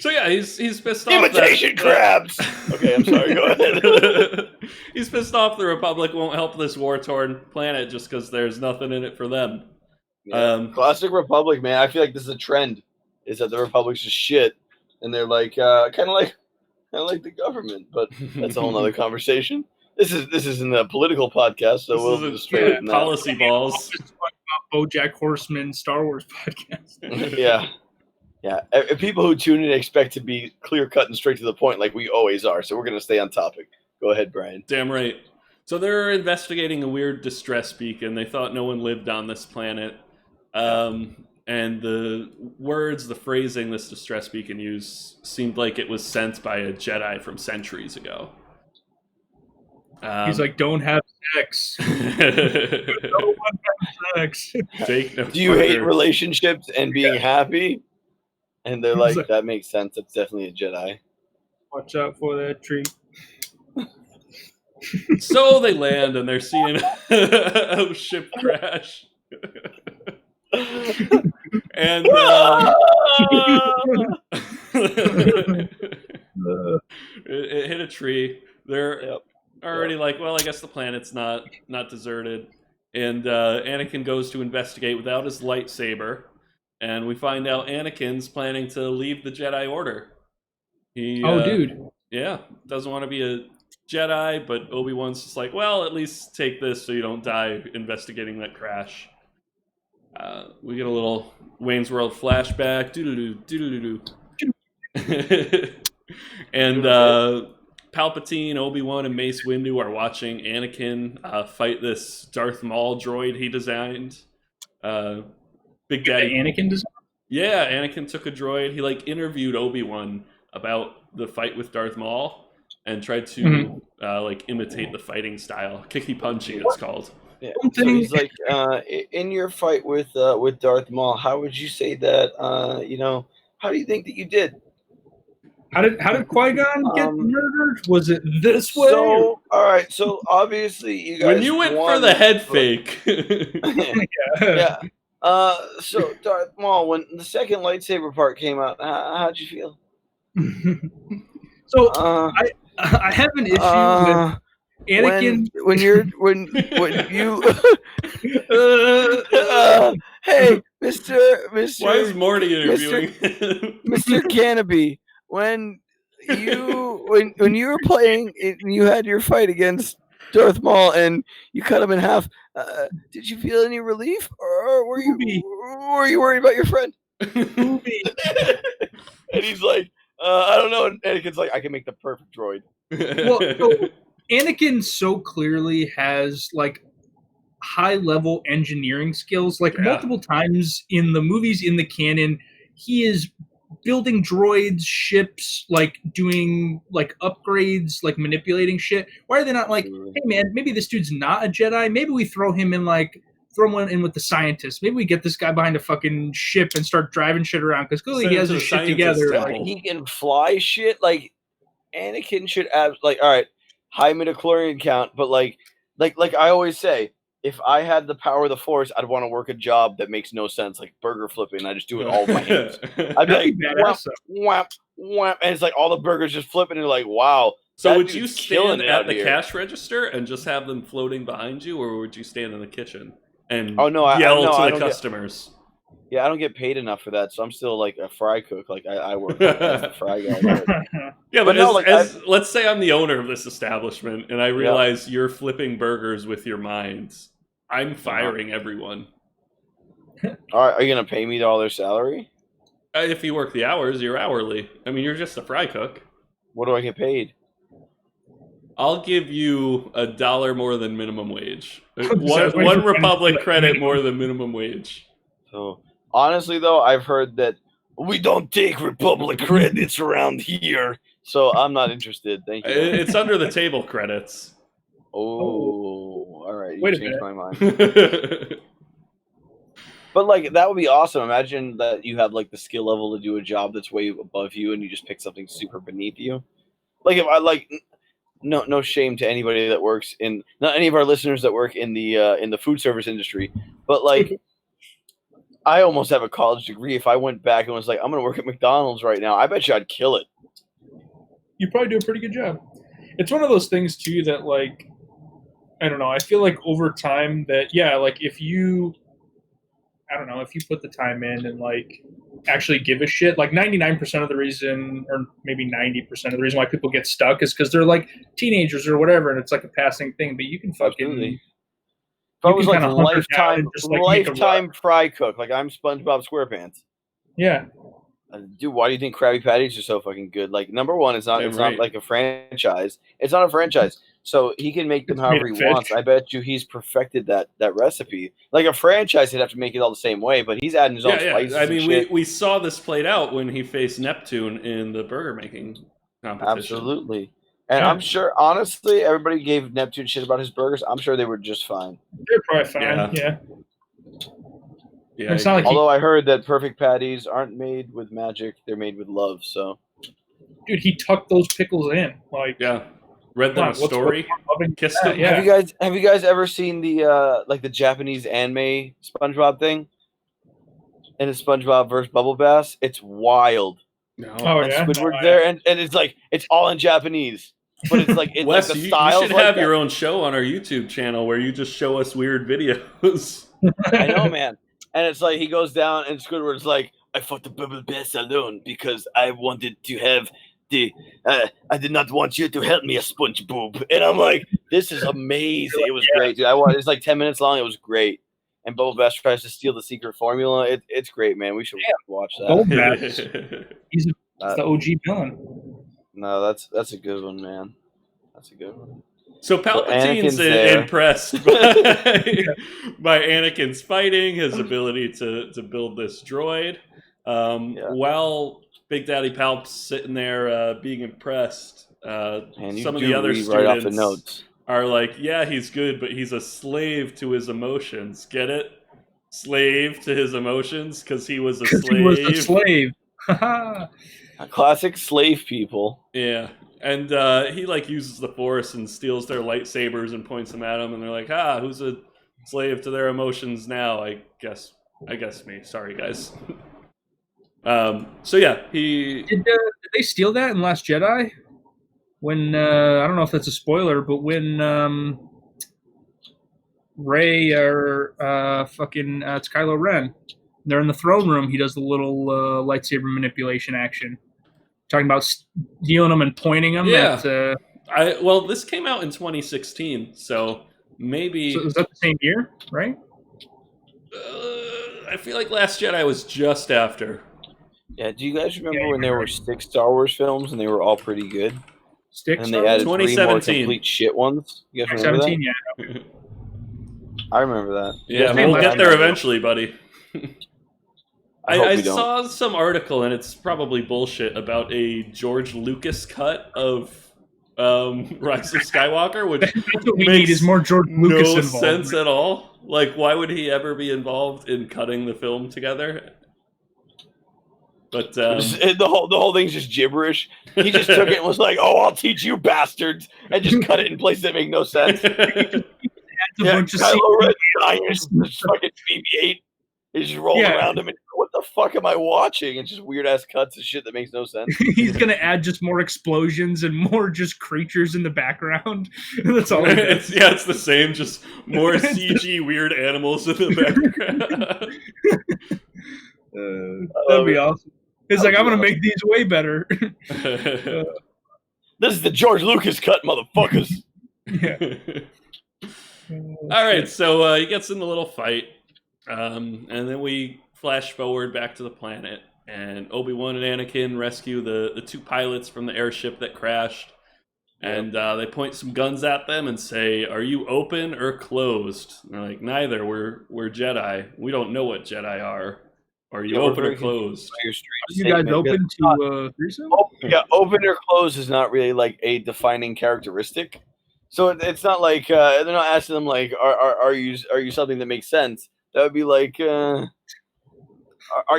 S1: So yeah, he's pissed off.
S4: Imitation crabs. Okay, I'm sorry. Go ahead.
S1: He's pissed off the Republic won't help this war-torn planet just because there's nothing in it for them.
S4: Yeah. Classic Republic, man. I feel like this is a trend. Is that the Republic's just shit, and they're like kind of like the government, but that's a whole other conversation. This isn't a political podcast, so we'll just straight in
S1: policy balls.
S3: BoJack Horseman Star Wars podcast.
S4: Yeah. People who tune in expect to be clear cut and straight to the point, like we always are. So we're gonna stay on topic. Go ahead, Brian.
S1: Damn right. So they're investigating a weird distress beacon. They thought no one lived on this planet. And the phrasing this distress beacon used seemed like it was sent by a Jedi from centuries ago.
S3: He's like, don't have sex. No one has sex.
S4: Do you hate relationships and being happy? And they're like, that makes sense. It's definitely a Jedi.
S3: Watch out for that tree.
S1: So they land and they're seeing a ship crash. And it hit a tree. They're already like, well, I guess the planet's not deserted. And Anakin goes to investigate without his lightsaber, and we find out Anakin's planning to leave the Jedi Order. Dude. Yeah, doesn't want to be a Jedi, but Obi-Wan's just like, well, at least take this so you don't die investigating that crash. We get a little Wayne's World flashback. Doo-doo-doo. And Palpatine, Obi-Wan, and Mace Windu are watching Anakin fight this Darth Maul droid he designed. Big Daddy
S3: Anakin designed?
S1: Yeah, Anakin took a droid. He interviewed Obi-Wan about the fight with Darth Maul and tried to imitate the fighting style. Kicky punchy, it's called.
S4: Yeah. So he's like, in your fight with Darth Maul, how would you say that? How do you think that you did?
S3: How did Qui-Gon get murdered? Was it this way?
S4: So, all right. So obviously, you guys.
S1: When you went for the head fake.
S4: Yeah. So Darth Maul, when the second lightsaber part came out, how'd you feel?
S3: So I have an issue with Anakin.
S4: When you hey, Mr.
S1: Why is Morty interviewing
S4: Mr. Canopy? When you were playing and you had your fight against Darth Maul and you cut him in half, did you feel any relief, or were you worried about your friend? And he's like, I don't know. And Anakin's like, I can make the perfect droid.
S3: Well, so Anakin so clearly has high level engineering skills. Multiple times in the movies, in the canon, he is building droids, ships, doing upgrades, manipulating shit. Why are they not hey man, maybe this dude's not a Jedi. Maybe we throw him in throw one in with the scientists. Maybe we get this guy behind a fucking ship and start driving shit around because clearly he has his shit together.
S4: He can fly shit. Anakin should have all right, high midichlorian count, but like I always say, if I had the power of the Force, I'd want to work a job that makes no sense, like burger flipping. I just do it all with my hands. I'd be like, whap, whap, and it's all the burgers just flipping, and you're like, wow.
S1: So would you stand at the cash register and just have them floating behind you, or would you stand in the kitchen and yell to the customers?
S4: I don't get paid enough for that, so I'm still a fry cook. I work as a fry guy.
S1: Yeah, but let's say I'm the owner of this establishment, and I realize you're flipping burgers with your minds. I'm firing everyone.
S4: All right, are you gonna pay me all their salary?
S1: If you work the hours, you're hourly. I mean, you're just a fry cook.
S4: What do I get paid?
S1: I'll give you $1 more than minimum wage. One Republic credit more than minimum wage.
S4: So honestly, though, I've heard that we don't take Republic credits around here. so I'm not interested. Thank you.
S1: It's under the table credits.
S4: Oh, all right. You
S3: Wait a
S4: changed
S3: minute.
S4: my mind. But like that would be awesome. Imagine that you have like the skill level to do a job that's way above you, and you just pick something super beneath you. Like if I like, no shame to anybody that works in, not any of our listeners that work in the food service industry, but like I almost have a college degree. If I went back and was like, I'm gonna work at McDonald's right now, I bet you I'd kill it.
S3: You probably do a pretty good job. It's one of those things too that like, I don't know. I feel like over time that like if you, I don't know, if you put the time in and like actually give a shit, like 99% of the reason, or maybe 90% of the reason why people get stuck is because they're like teenagers or whatever, and it's like a passing thing. But you can fucking.
S4: Absolutely. If I was like lifetime fry cook, like I'm SpongeBob SquarePants.
S3: Yeah.
S4: Dude, why do you think Krabby Patties are so fucking good? Like, number one, it's not like a franchise. It's not a franchise. So he can make them however he wants. I bet you he's perfected that recipe. Like a franchise, he'd have to make it all the same way, but he's adding his own spices.
S1: I mean, we saw this played out when he faced Neptune in the burger making competition.
S4: Absolutely. And I'm sure, honestly, everybody gave Neptune shit about his burgers. I'm sure they were just fine.
S3: They're probably fine, yeah.
S4: It's not like although I heard that perfect patties aren't made with magic, they're made with love, so.
S3: Dude, he tucked those pickles in. Like,
S1: read them a story, kissed them.
S4: Have you guys ever seen the like the Japanese anime SpongeBob thing? And it's SpongeBob versus Bubble Bass. It's wild.
S1: No.
S4: And Squidward's there, and it's like it's all in Japanese. But it's like
S1: Wes,
S4: like the style.
S1: You should have your own show on our YouTube channel where you just show us weird videos.
S4: I know, man. And it's like he goes down, and Squidward's like, "I fought the Bubble Bass alone because I wanted to have the. I did not want you to help me, a SpongeBob." And I'm like, "This is amazing! It was great, dude. It's like 10 minutes long. It was great." And Bubble Bass tries to steal the secret formula. It's great, man. We should watch that.
S3: Bubble Bass. He's the OG villain.
S4: No, that's a good one, man. That's a good one.
S1: So Palpatine's impressed by Anakin's fighting, his ability to build this droid. While Big Daddy Palp's sitting there being impressed, some of the other students are like, yeah, he's good, but he's a slave to his emotions. Get it? Slave to his emotions because he was a slave.
S3: He was a slave.
S4: Classic slave people.
S1: Yeah. And he like uses the Force and steals their lightsabers and points them at him, and they're like, who's a slave to their emotions now? I guess me. Sorry, guys. So yeah, he
S3: did they steal that in Last Jedi? When I don't know if that's a spoiler, but when Rey or it's Kylo Ren, they're in the throne room, he does the little lightsaber manipulation action. Talking about stealing them and pointing them.
S1: Yeah. Well, this came out in 2016, so maybe.
S3: So was that the same year, right?
S1: I feel like Last Jedi was just after.
S4: Yeah. Do you guys remember when there were 6 Star Wars films and they were all pretty good?
S3: And
S4: they added 3 more complete shit ones. You guys remember that?
S3: Yeah.
S4: I remember that.
S1: Yeah, we'll get there eventually, buddy. I saw some article, and it's probably bullshit, about a George Lucas cut of Rise of Skywalker, which
S3: that's what we need is more George Lucas
S1: no
S3: involved.
S1: Sense at all. Like, why would he ever be involved in cutting the film together? But
S4: the whole thing's just gibberish. He just took it and was like, "Oh, I'll teach you bastards," and just cut it in places that make no sense. Kylo Ren just fucking BB-8. He just rolled around him and what the fuck am I watching? It's just weird ass cuts of shit that makes no sense.
S3: He's gonna add just more explosions and more just creatures in the background. That's all.
S1: It's the same, just more CG weird animals in the background.
S3: That'd be awesome. It's like, I'm gonna make these way better.
S4: This is the George Lucas cut, motherfuckers.
S1: All right, so he gets in the little fight. And then we flash forward back to the planet, and Obi-Wan and Anakin rescue the 2 pilots from the airship that crashed, and they point some guns at them and say, "Are you open or closed?" And they're like, "Neither. We're Jedi. We don't know what Jedi are." Are you open or closed?
S3: Are you guys open to threesome?
S4: Yeah, open or closed is not really like a defining characteristic. So it's not like they're not asking them like, are you something that makes sense? That would be like, are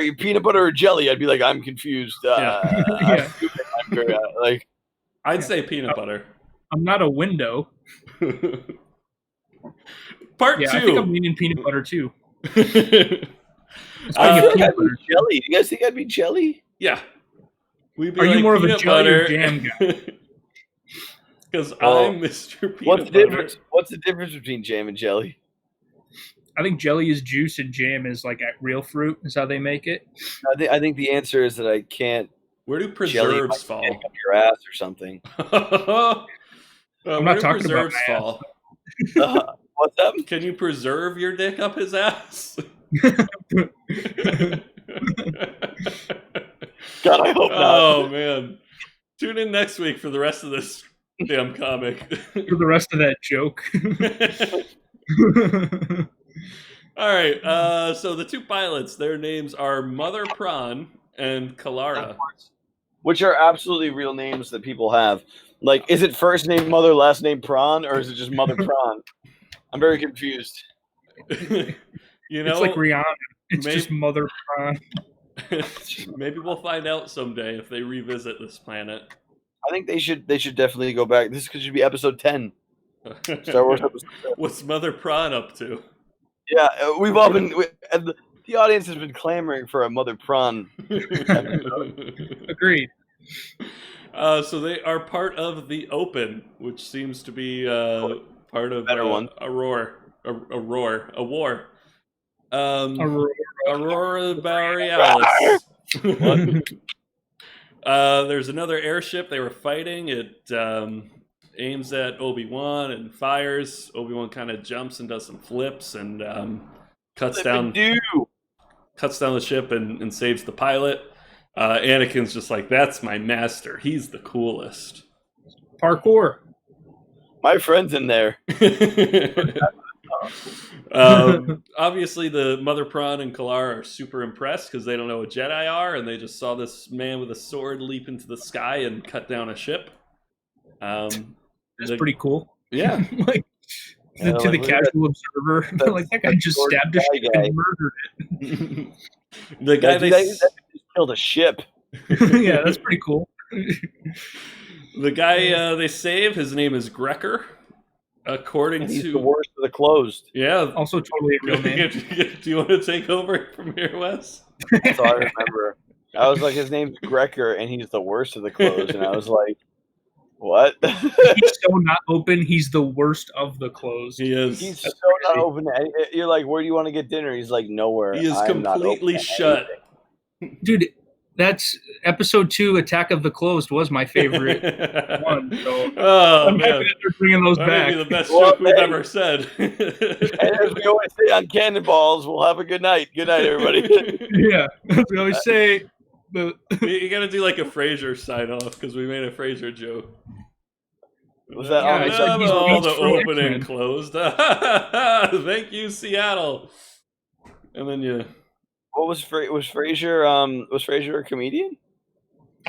S4: you peanut butter or jelly? I'd be like, I'm confused.
S1: Yeah.
S4: Like,
S1: I'd say peanut butter.
S3: I'm not a window.
S1: Part 2.
S3: I think I'm leaning peanut butter too.
S4: Jelly. Do you guys think I'd be jelly?
S1: Yeah. We'd be
S3: Are
S1: like
S3: you more of a jelly
S1: butter.
S3: or jam guy?
S1: Because I'm Mr. Peanut Butter.
S4: What's the difference between jam and jelly?
S3: I think jelly is juice and jam is like real fruit. Is how they make it.
S4: I think the answer is that I can't.
S1: Where do preserves fall?
S4: Up your ass or something.
S3: I'm not talking about my
S1: fall?
S4: What's up?
S1: Can you preserve your dick up his ass?
S4: God, I hope not.
S1: Oh man! Tune in next week for the rest of this damn comic.
S3: For the rest of that joke.
S1: All right. So the 2 pilots, their names are Mother Prawn and Kalara,
S4: which are absolutely real names that people have. Like, is it first name Mother, last name Prawn, or is it just Mother Prawn? I'm very confused.
S1: You know,
S3: it's like Rihanna. It's just Mother Prawn.
S1: Maybe we'll find out someday if they revisit this planet.
S4: I think they should definitely go back. This should be episode 10. Star Wars episode 10.
S1: What's Mother Prawn up to?
S4: Yeah, we've all been. The audience has been clamoring for a Mother Prawn.
S3: Agreed.
S1: So they are part of the Open, which seems to be part of a war. Aurora Borealis. There's another airship they were fighting. It aims at Obi-Wan and fires. Obi-Wan kind of jumps and does some flips and cuts down the ship and saves the pilot. Anakin's just like, that's my master. He's the coolest.
S3: Parkour.
S4: My friend's in there.
S1: Obviously, the Mother Prawn and Kalara are super impressed because they don't know what Jedi are, and they just saw this man with a sword leap into the sky and cut down a ship.
S3: That's pretty cool.
S1: Yeah.
S3: Like, to the casual observer, like, that guy just stabbed a ship and murdered it.
S1: The guy
S4: they just killed a ship.
S3: Yeah, that's pretty cool.
S1: The guy they save, his name is Grecker. According
S4: he's
S1: to
S4: the worst of the closed.
S1: Yeah.
S3: Also totally a real name.
S1: Do you want to take over from here, Wes?
S4: That's all I remember. I was like, his name's Grecker, and he's the worst of the closed. And I was like, what?
S3: He's so not open. He's the worst of the closed.
S1: He is.
S4: He's so not open. You're like, where do you want to get dinner? He's like, nowhere.
S1: He is completely shut.
S3: Dude, that's episode 2, Attack of the Closed, was my favorite one. So I'm happy that they're bringing those back.
S1: That may be the best joke we've ever said.
S4: And as we always say on Cannonballs, we'll have a good night. Good night, everybody.
S3: Yeah, as we always say.
S1: You got to do like a Frasier sign off because we made a Frasier joke.
S4: Was that
S1: all the opening closed? Thank you, Seattle. And then you.
S4: What was Frasier? Was Frasier a comedian?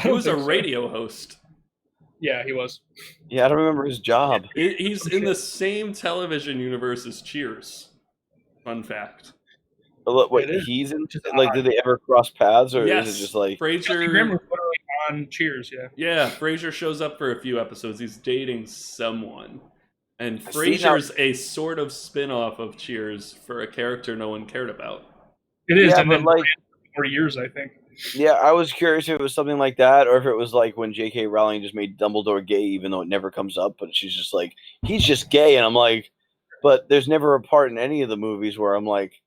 S1: He was a radio host.
S3: Yeah, he was.
S4: Yeah, I don't remember his job.
S1: He's in the same television universe as Cheers. Fun fact.
S4: Wait, he's in. Like, did they ever cross paths, or is it just like
S1: Frasier?
S3: Graham was literally on Cheers. Yeah.
S1: Yeah, Frasier shows up for a few episodes. He's dating someone, and Frasier's a sort of spin-off of Cheers for a character no one cared about.
S3: It is,
S4: yeah,
S3: and then like 4 years, I think.
S4: Yeah, I was curious if it was something like that, or if it was like when J.K. Rowling just made Dumbledore gay, even though it never comes up. But she's just like, he's just gay, and I'm like, but there's never a part in any of the movies where I'm like,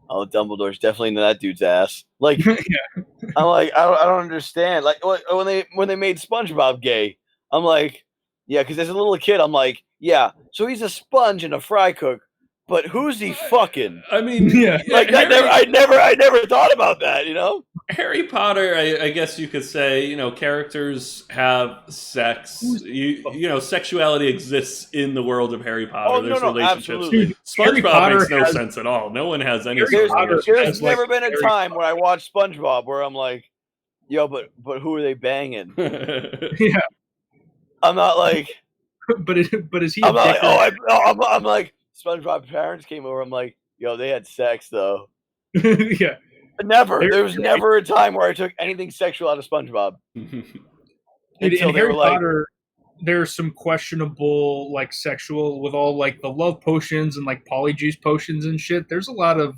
S4: oh, Dumbledore's definitely into that dude's ass. Like, yeah. I'm like, I don't understand. Like, when they made SpongeBob gay, I'm like, yeah, because as a little kid, I'm like, yeah, so he's a sponge and a fry cook, but who's he fucking?
S1: I mean,
S4: like I never thought about that. You know,
S1: Harry Potter. I guess you could say, you know, characters have sex. You know, sexuality exists in the world of Harry Potter.
S4: Oh,
S1: There's
S4: no,
S1: relationships.
S4: absolutely.
S1: SpongeBob makes no sense at all. No one has any.
S4: There's never been a time where I watched SpongeBob where I'm like, yo, but who are they banging?
S3: Yeah.
S4: I'm not like.
S3: But is he?
S4: I'm not like, I'm like, SpongeBob's parents came over. I'm like, yo, they had sex though.
S3: Yeah.
S4: Never. There was never a time where I took anything sexual out of SpongeBob.
S3: In Harry Potter, there's some questionable like sexual with all like the love potions and like polyjuice potions and shit. There's a lot of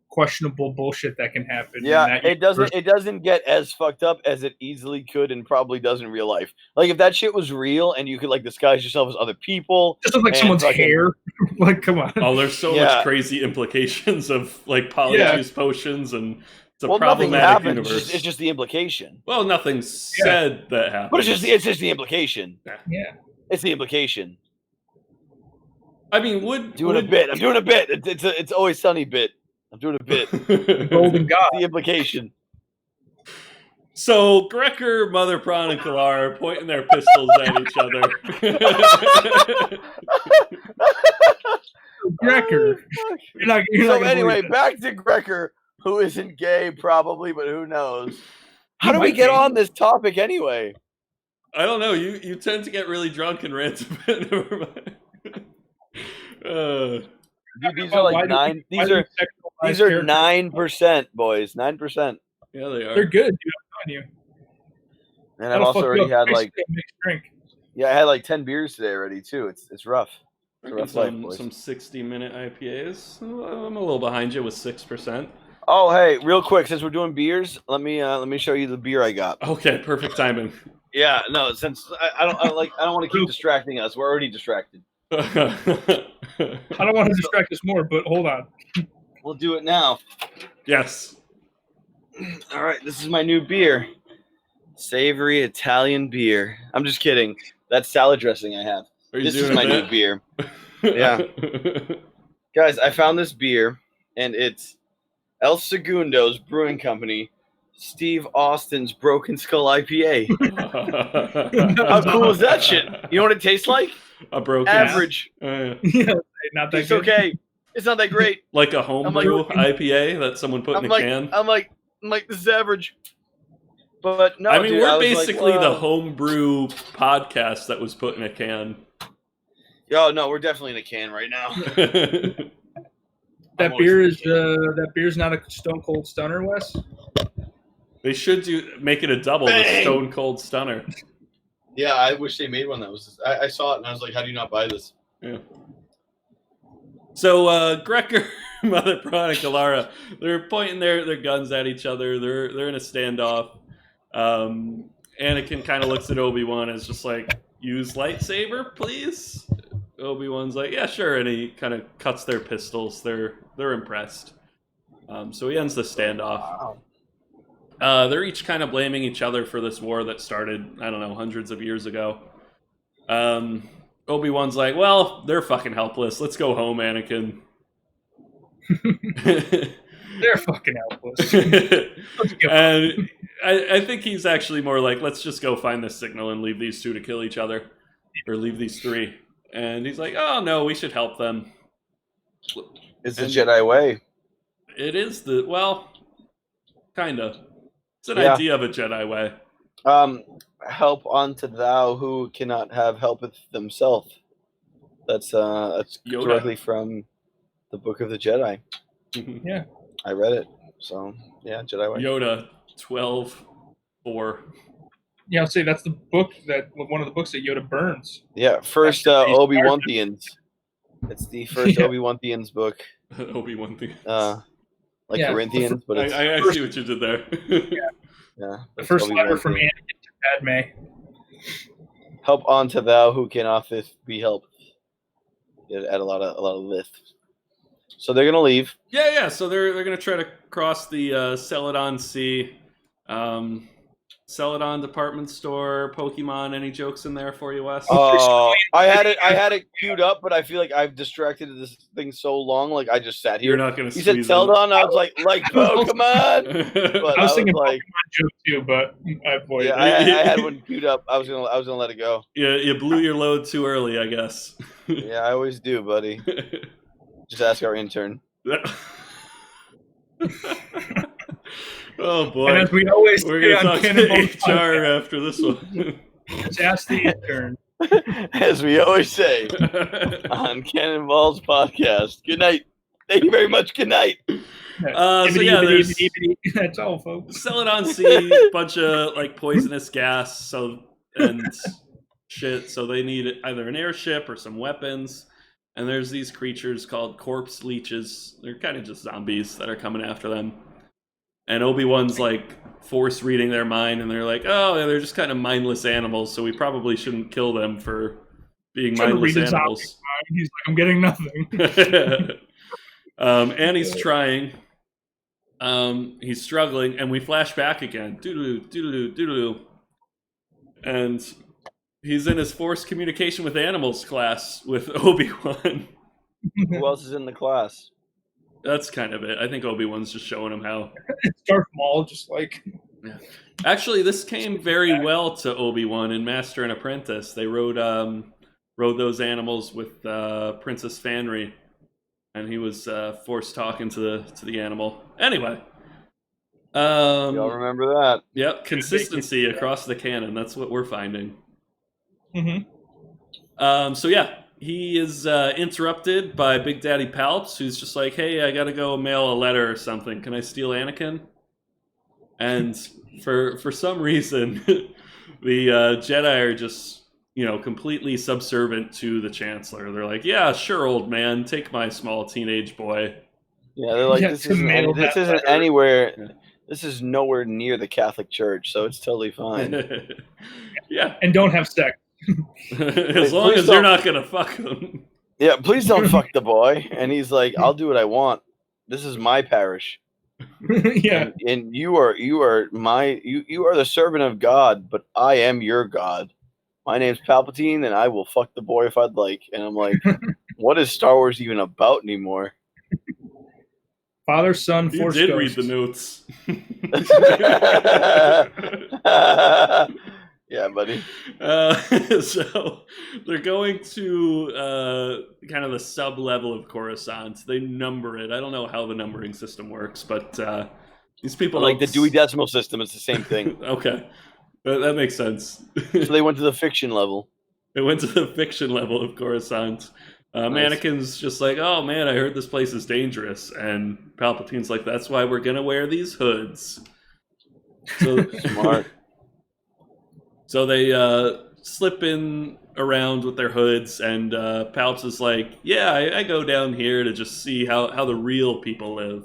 S3: questionable bullshit that can happen.
S4: Yeah, it doesn't get as fucked up as it easily could and probably does in real life. Like if that shit was real and you could like disguise yourself as other people,
S3: just like someone's hair. Like, come on.
S1: Oh, there's so much crazy implications of like polyjuice potions, and it's a problematic universe.
S4: It's just the implication.
S1: Well, nothing's said that happened,
S4: but it's just the implication.
S3: Yeah,
S4: it's the implication.
S1: I mean,
S4: I'm doing a bit. It's Always Sunny bit. I'm doing a bit.
S3: The Golden God.
S4: The implication.
S1: So Grecker, Mother Prawn, and Kalar are pointing their pistols at each other.
S3: Grecker.
S4: Anyway, back to Grecker, who isn't gay probably, but who knows? How do we get on this topic anyway?
S1: I don't know. You tend to get really drunk and rant a bit. Never mind.
S4: These are like 9. These are 9%, boys. 9%.
S1: Yeah, they are.
S3: They're good, dude. I'm telling you.
S4: And I've also already had like. Yeah, I had like 10 beers today already too. It's rough. It's a rough life, boys.
S1: Some 60-minute IPAs. I'm a little behind you with 6%.
S4: Oh, hey, real quick, since we're doing beers, let me show you the beer I got.
S1: Okay, perfect timing.
S4: Yeah, no, since I don't want to keep distracting us. We're already distracted.
S3: I don't want to distract us more, but hold on.
S4: We'll do it now.
S1: Yes.
S4: All right, this is my new beer. Savory Italian beer. I'm just kidding. That's salad dressing I have. This is my new beer. Yeah. Guys, I found this beer, and it's El Segundo's Brewing Company, Steve Austin's Broken Skull IPA. How cool is that shit? You know what it tastes like?
S1: A broken
S4: average.
S3: Yeah, not that
S4: it's good. Okay. It's not that great.
S1: Like a homebrew IPA that someone put in a can.
S4: I'm like, this is average. But no,
S1: I mean,
S4: dude,
S1: we're basically the homebrew podcast that was put in a can.
S4: Oh no, we're definitely in a can right now.
S3: That beer's not a Stone Cold Stunner, Wes.
S1: They should make it a double with Stone Cold Stunner.
S4: Yeah, I wish they made one that was. I saw it and I was like, how do you not buy this?
S1: Yeah. So Grecker, Mother Prawn, and Kalara, they're pointing their guns at each other. They're in a standoff. Anakin kind of looks at Obi-Wan as just like, use lightsaber, please. Obi-Wan's like, yeah, sure, and he kind of cuts their pistols. They're impressed. So he ends the standoff.
S4: Wow.
S1: They're each kind of blaming each other for this war that started, I don't know, hundreds of years ago. Obi-Wan's like, well, they're fucking helpless. Let's go home, Anakin.
S3: They're fucking helpless.
S1: And I think he's actually more like, let's just go find this signal and leave these two to kill each other. Or leave these three. And he's like, oh, no, we should help them.
S4: It's the Jedi way.
S1: It is kind of. It's an idea of a Jedi way.
S4: Help unto thou who cannot have helpeth themselves. That's directly from the Book of the Jedi.
S3: Yeah.
S4: I read it. So, yeah, Jedi way.
S1: Yoda 12:4.
S3: Yeah, I'll say that's the book one of the books that Yoda burns.
S4: Yeah, first Obi-Wan-Theans. It's the first Obi-Wan-Theans book.
S1: Obi-Wan-Theans.
S4: Like Corinthians, but it's...
S1: I see what you did there.
S4: Yeah.
S3: The first letter from Anakin to Padme.
S4: Help unto thou who cannot be helped. Add a lot of lift. So they're gonna leave.
S1: Yeah. So they're gonna try to cross the Celadon Sea. Celadon department store, Pokemon. Any jokes in there for you, Wes?
S4: Oh, I had it queued up, but I feel like I've distracted this thing so long. Like I just sat here.
S1: You're not going to.
S4: He said Teldon. I was like Pokemon. But
S3: I was thinking
S4: like,
S3: Pokemon joke too, but I avoided.
S4: Yeah, I had one queued up. I was gonna let it go.
S1: Yeah, you blew your load too early, I guess.
S4: Yeah, I always do, buddy. Just ask our intern.
S1: Oh boy!
S3: And as we always
S1: we're
S3: say
S1: gonna
S3: on
S1: talk
S3: Canon
S1: to HR after this one.
S3: Just ask the intern.
S4: As we always say on Cannonball's podcast. Good night. Thank you very much. Good night.
S1: So yeah, there's
S3: that's all, folks.
S1: Celadon Sea, bunch of like poisonous gas, and shit. So they need either an airship or some weapons. And there's these creatures called corpse leeches. They're kind of just zombies that are coming after them. And Obi-Wan's like force reading their mind, and they're like, "Oh, they're just kind of mindless animals, so we probably shouldn't kill them for being mindless animals."
S3: He's like, "I'm getting nothing."
S1: And he's trying. He's struggling, and we flash back again. Doodaloo, doodaloo, doodaloo. And he's in his forced communication with animals class with Obi-Wan.
S4: Who else is in the class?
S1: That's kind of it. I think Obi-Wan's just showing him how.
S3: It's Darth Maul, just like.
S1: Yeah. Actually, this came very well to Obi-Wan in Master and Apprentice. They rode those animals with Princess Fanry. And he was forced talking to the animal. Anyway,
S4: y'all remember that?
S1: Yep, consistency across the canon. That's what we're finding.
S3: Mm-hmm.
S1: So yeah, he is interrupted by Big Daddy Palps, who's just like, "Hey, I gotta go mail a letter or something. Can I steal Anakin?" And for some reason, the Jedi are just, completely subservient to the Chancellor. They're like, "Yeah, sure, old man, take my small teenage boy."
S4: Yeah, they're like, this isn't anywhere. Yeah. This is nowhere near the Catholic Church, so it's totally fine.
S1: Yeah,
S3: and don't have sex.
S1: As long as you're not gonna fuck him.
S4: Yeah, please don't fuck the boy. And he's like, "I'll do what I want. This is my parish."
S3: Yeah,
S4: and you are the servant of God, but I am your God. My name's Palpatine, and I will fuck the boy if I'd like. And I'm like, what is Star Wars even about anymore?
S3: Father, Son, Force
S1: You did
S3: Ghost.
S1: read the notes.
S4: Yeah, buddy.
S1: So they're going to kind of the sub-level of Coruscant. They number it. I don't know how the numbering system works, but these people...
S4: Like the Dewey Decimal System, it's the same thing.
S1: Okay. That makes sense.
S4: So they went to the fiction level.
S1: They went to the fiction level of Coruscant. Nice. Anakin's just like, "Oh man, I heard this place is dangerous." And Palpatine's like, "That's why we're going to wear these hoods." So
S4: smart.
S1: So they slip in around with their hoods, and Palps is like, "Yeah, I go down here to just see how the real people live."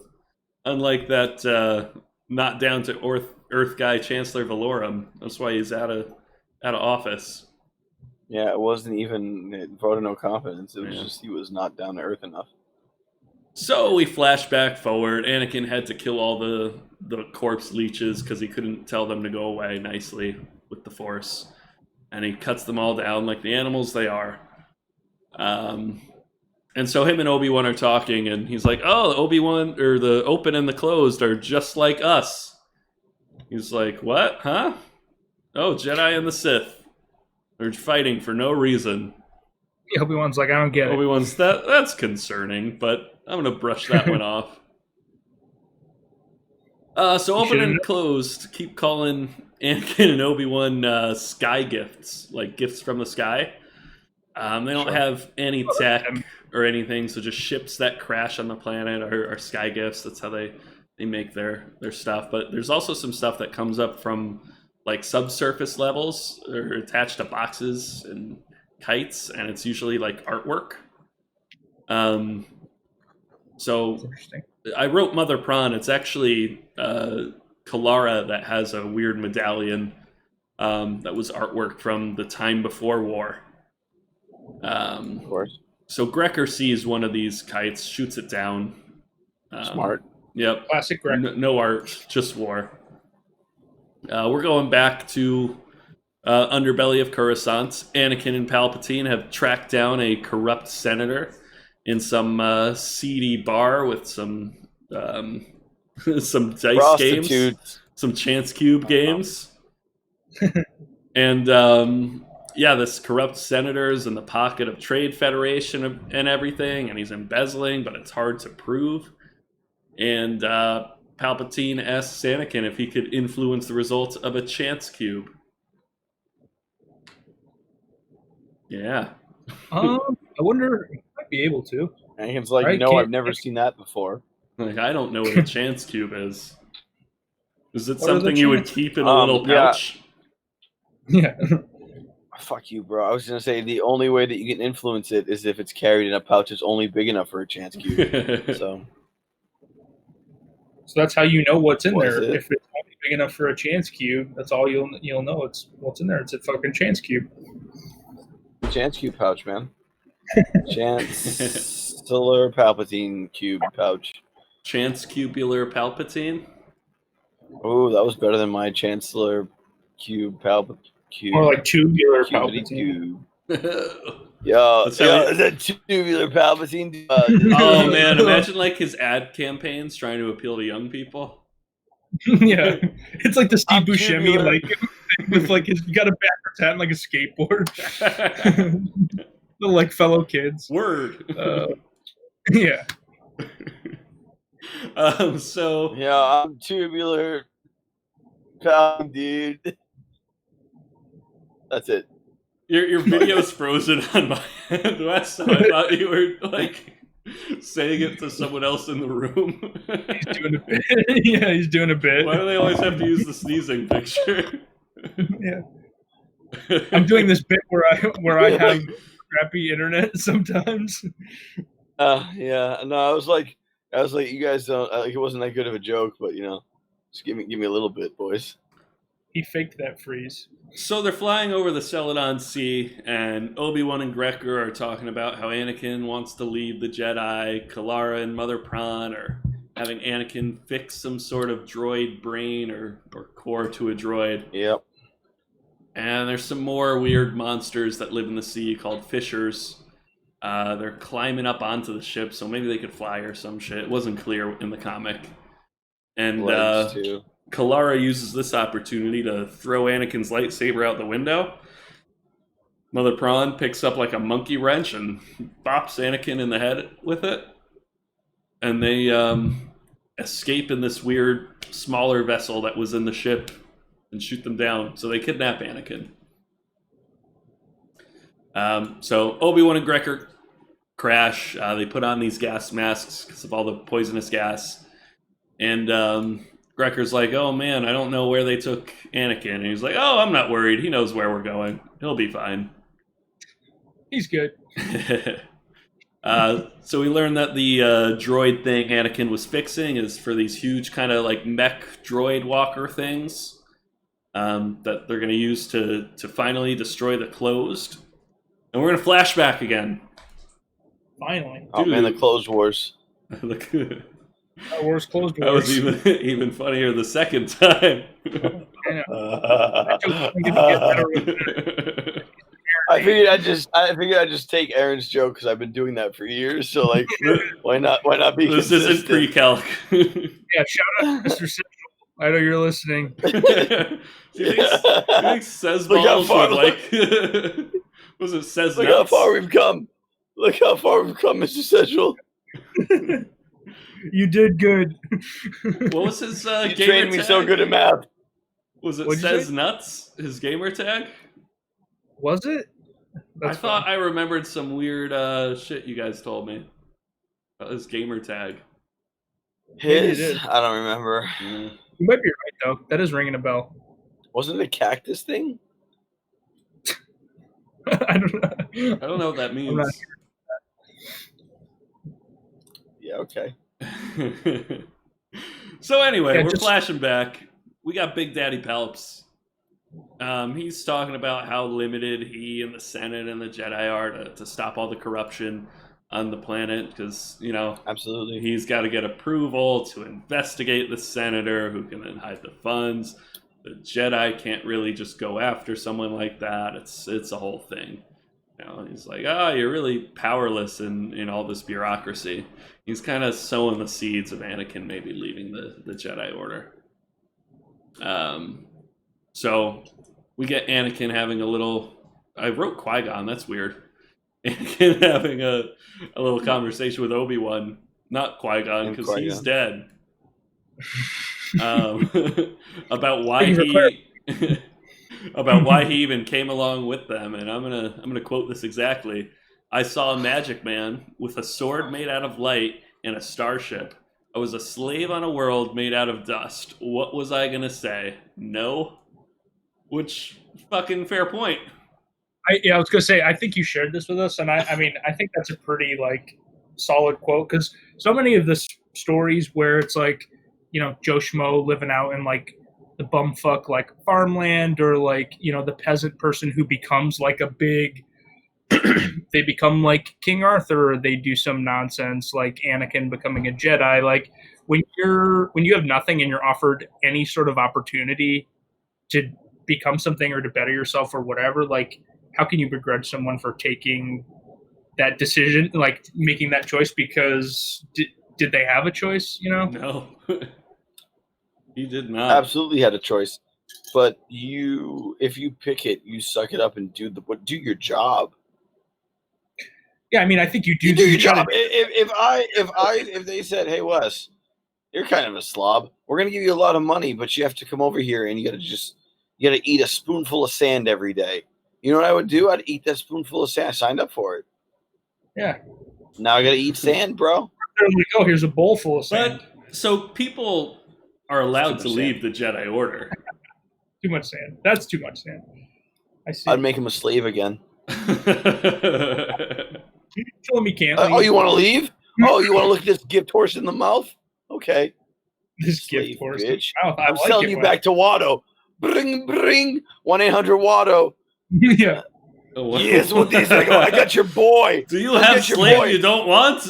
S1: Unlike that not down to earth guy, Chancellor Valorum. That's why he's out of office.
S4: Yeah, it wasn't even a vote of no confidence. It was just he was not down to earth enough.
S1: So we flash back forward. Anakin had to kill all the corpse leeches because he couldn't tell them to go away nicely with the Force. And he cuts them all down like the animals they are. And so him and Obi-Wan are talking, and he's like, "Oh, Obi-Wan, or the open and the closed are just like us." He's like, "What? Huh? Oh, Jedi and the Sith. They're fighting for no reason."
S3: Obi-Wan's like, "I don't get it."
S1: Obi-Wan's, that's concerning, but I'm going to brush that one off. So open and closed keep calling Anakin and Obi-Wan sky gifts, like gifts from the sky. They don't have any tech or anything, so just ships that crash on the planet are sky gifts. That's how they make their stuff. But there's also some stuff that comes up from like subsurface levels or attached to boxes and kites, and it's usually like artwork. So I wrote Mother Prawn. It's actually Kalara that has a weird medallion that was artwork from the time before war.
S4: Of course.
S1: So Grecker sees one of these kites, shoots it down.
S4: Smart.
S1: Yep.
S3: Classic Grecker.
S1: No art, just war. We're going back to underbelly of Coruscant, Anakin and Palpatine have tracked down a corrupt senator in some seedy bar with some some dice games, some chance cube games. And this corrupt senator's in the pocket of Trade Federation and everything, and he's embezzling, but it's hard to prove. And Palpatine asks Anakin if he could influence the results of a chance cube. Yeah.
S3: I wonder if he might be able to.
S4: Anakin's like, no, I've never seen that before.
S1: Like, I don't know what a chance cube is. Is it something you would keep in a little pouch?
S3: Yeah.
S4: Fuck you, bro. I was going to say the only way that you can influence it is if it's carried in a pouch that's only big enough for a chance cube. So
S3: that's how you know what's in there. If it's only big enough for a chance cube, that's all you'll know. It's what's in there. It's a fucking chance cube.
S4: Chance cube pouch, man. Chancellor Palpatine cube pouch.
S1: Chance cubular Palpatine?
S4: Oh, that was better than my Chancellor cube Palpatine.
S3: More like tubular Palpatine.
S4: Yo, is that tubular Palpatine?
S1: Oh man, imagine like his ad campaigns trying to appeal to young people.
S3: Yeah, it's like the Steve Buscemi, like with like he's got a backwards hat and like a skateboard. Little like fellow kids.
S1: Word.
S3: Yeah.
S1: So
S4: yeah, I'm tubular Palpatine, dude. That's it.
S1: Your video's frozen on my end, Wes, so I thought you were like saying it to someone else in the room.
S3: He's doing a bit. Yeah, he's doing a bit.
S1: Why do they always have to use the sneezing picture?
S3: Yeah. I'm doing this bit where I have crappy internet sometimes.
S4: Yeah. No, I was like, you guys don't. Like, it wasn't that good of a joke, but just give me a little bit, boys.
S3: He faked that freeze.
S1: So they're flying over the Celadon Sea, and Obi-Wan and Grecker are talking about how Anakin wants to lead the Jedi. Kalara and Mother Prawn are having Anakin fix some sort of droid brain or core to a droid.
S4: Yep.
S1: And there's some more weird monsters that live in the sea called fishers. They're climbing up onto the ship, so maybe they could fly or some shit. It wasn't clear in the comic. And Kalara uses this opportunity to throw Anakin's lightsaber out the window. Mother Prawn picks up like a monkey wrench and bops Anakin in the head with it. And they escape in this weird, smaller vessel that was in the ship and shoot them down. So they kidnap Anakin. So Obi-Wan and Grecker crash. They put on these gas masks because of all the poisonous gas. And Grecker's like, oh man, I don't know where they took Anakin. And he's like, oh, I'm not worried. He knows where we're going. He'll be fine.
S3: He's good.
S1: So we learned that the droid thing Anakin was fixing is for these huge kind of like mech droid walker things that they're going to use to finally destroy the closed. And we're going to flashback again.
S3: Finally.
S4: Oh man, the Closed Wars.
S3: Wars closed.
S1: That was even funnier the second time.
S4: I figured I'd just take Aaron's joke because I've been doing that for years. So like, why not be
S1: This
S4: consistent?
S1: isn't pre-calc.
S3: Yeah, shout out to Mr. Central. I know you're listening.
S1: Do you think Says Balls would like? Was it Says
S4: Look
S1: Nuts?
S4: how far we've come. Look how far we've come, Mr. Central.
S3: You did good.
S1: What was his
S4: You
S1: gamer
S4: trained me
S1: tag?
S4: so good at math.
S1: Was it
S3: What'd you
S1: Says
S3: say?
S1: Nuts? His gamer tag?
S3: Was it?
S1: I thought I remembered some weird shit you guys told me about his gamer tag.
S4: His? I don't remember.
S1: Yeah.
S3: You might be right though. That is ringing a bell.
S4: Wasn't it a cactus thing?
S3: I don't know.
S1: I don't know what that means.
S3: I'm not
S4: Yeah, okay.
S1: So anyway,
S3: Yeah,
S1: we're
S3: just-
S1: flashing back. We got Big Daddy Palps. He's talking about how limited he and the Senate and the Jedi are to stop all the corruption on the planet because,
S4: Absolutely.
S1: he's got to get approval to investigate the senator who can then hide the funds. the Jedi can't really just go after someone like that. It's a whole thing. He's like, you're really powerless in all this bureaucracy. He's kind of sowing the seeds of Anakin maybe leaving the Jedi Order. So we get Anakin having a little... I wrote Qui-Gon, that's weird. Anakin having a little conversation with Obi-Wan. Not Qui-Gon, because he's dead. About why he even came along with them, and I'm gonna quote this exactly. I saw a magic man with a sword made out of light and a starship. I was a slave on a world made out of dust. What was I gonna say? No? Which, fucking fair point.
S3: I was gonna say, I think you shared this with us, and I mean, I think that's a pretty solid quote, because so many of the stories where it's like, Joe Schmo living out in the bumfuck farmland, or the peasant person who becomes a big they become King Arthur, or they do some nonsense like Anakin becoming a Jedi. When you have nothing and you're offered any sort of opportunity to become something or to better yourself or whatever, how can you begrudge someone for taking that decision, making that choice? Because did they have a choice?
S1: No. He did not.
S4: Absolutely had a choice, but if you pick it, you suck it up and do your job.
S3: Yeah, I mean, I think you do
S4: your job. If they said, "Hey, Wes, you're kind of a slob. We're gonna give you a lot of money, but you have to come over here and you gotta eat a spoonful of sand every day." You know what I would do? I'd eat that spoonful of sand. I signed up for it.
S3: Yeah.
S4: Now I gotta eat sand, bro.
S3: Here's a bowl full of sand.
S1: But, so people are allowed to leave the Jedi Order.
S3: Too much sand. That's too much sand. I see.
S4: I'd make him a slave again.
S3: You're telling me can't leave?
S4: Oh, you want to leave? Oh, you want to look at this gift horse in the mouth? Okay.
S3: This gift horse
S4: bitch.
S3: in the mouth.
S4: I'm selling you back to Watto. Bring. 1-800-WATTO.
S3: Yeah.
S4: Yes, what these? I got your boy.
S1: Do you have slave you don't want?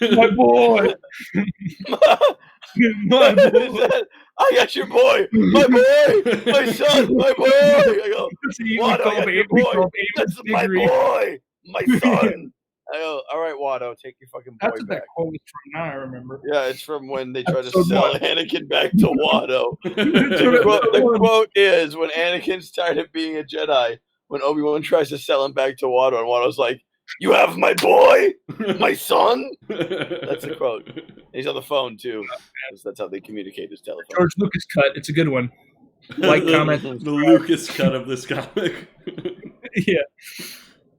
S3: My boy. My boy.
S4: I got your boy. My boy. My son. My boy. I go, Watto, I got your boy. That's my boy. My son. I go, all right, Watto, take your fucking boy
S3: That's what
S4: back.
S3: that quote is from now, I remember.
S4: Yeah, it's from when they tried to sell Anakin back to Watto. The quote is, when Anakin's tired of being a Jedi, when Obi-Wan tries to sell him back to Watto, and Watto's like, "You have my boy? My son?" That's the quote. He's on the phone, too. That's how they communicate his telephone.
S3: George Lucas cut. It's a good one. Comment.
S1: The Lucas cut of this comic.
S3: Yeah.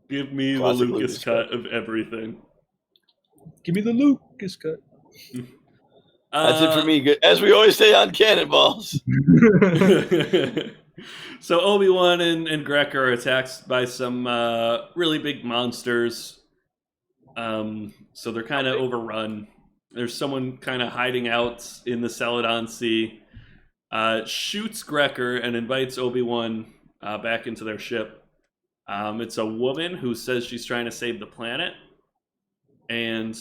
S1: Give me
S4: Classic
S1: the Lucas cut of everything.
S3: Give me the Lucas cut.
S4: That's it for me. As we always say on Cannonballs.
S1: So Obi-Wan and Greg are attacked by some really big monsters. So they're kind of overrun. There's someone kind of hiding out in the Celadon Sea. Shoots Grecker and invites Obi-Wan back into their ship. It's a woman who says she's trying to save the planet. And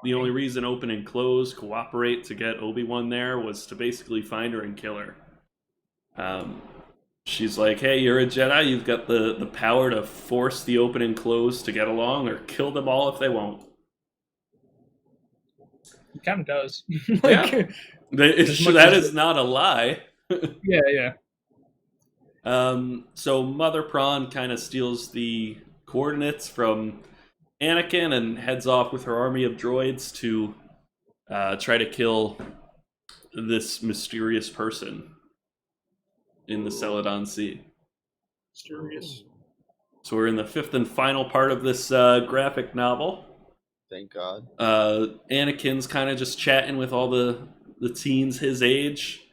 S1: the only reason Open and Close cooperate to get Obi-Wan there was to basically find her and kill her. She's like, "Hey, you're a Jedi. You've got the power to force the Open and Close to get along, or kill them all if they won't."
S3: He kind of does.
S1: Yeah. That is not a lie.
S3: Yeah.
S1: So Mother Prawn kind of steals the coordinates from Anakin and heads off with her army of droids to try to kill this mysterious person in the Celadon Sea.
S3: Mysterious.
S1: So we're in the 5th and final part of this graphic novel.
S4: Thank God.
S1: Anakin's kind of just chatting with all the teens his age.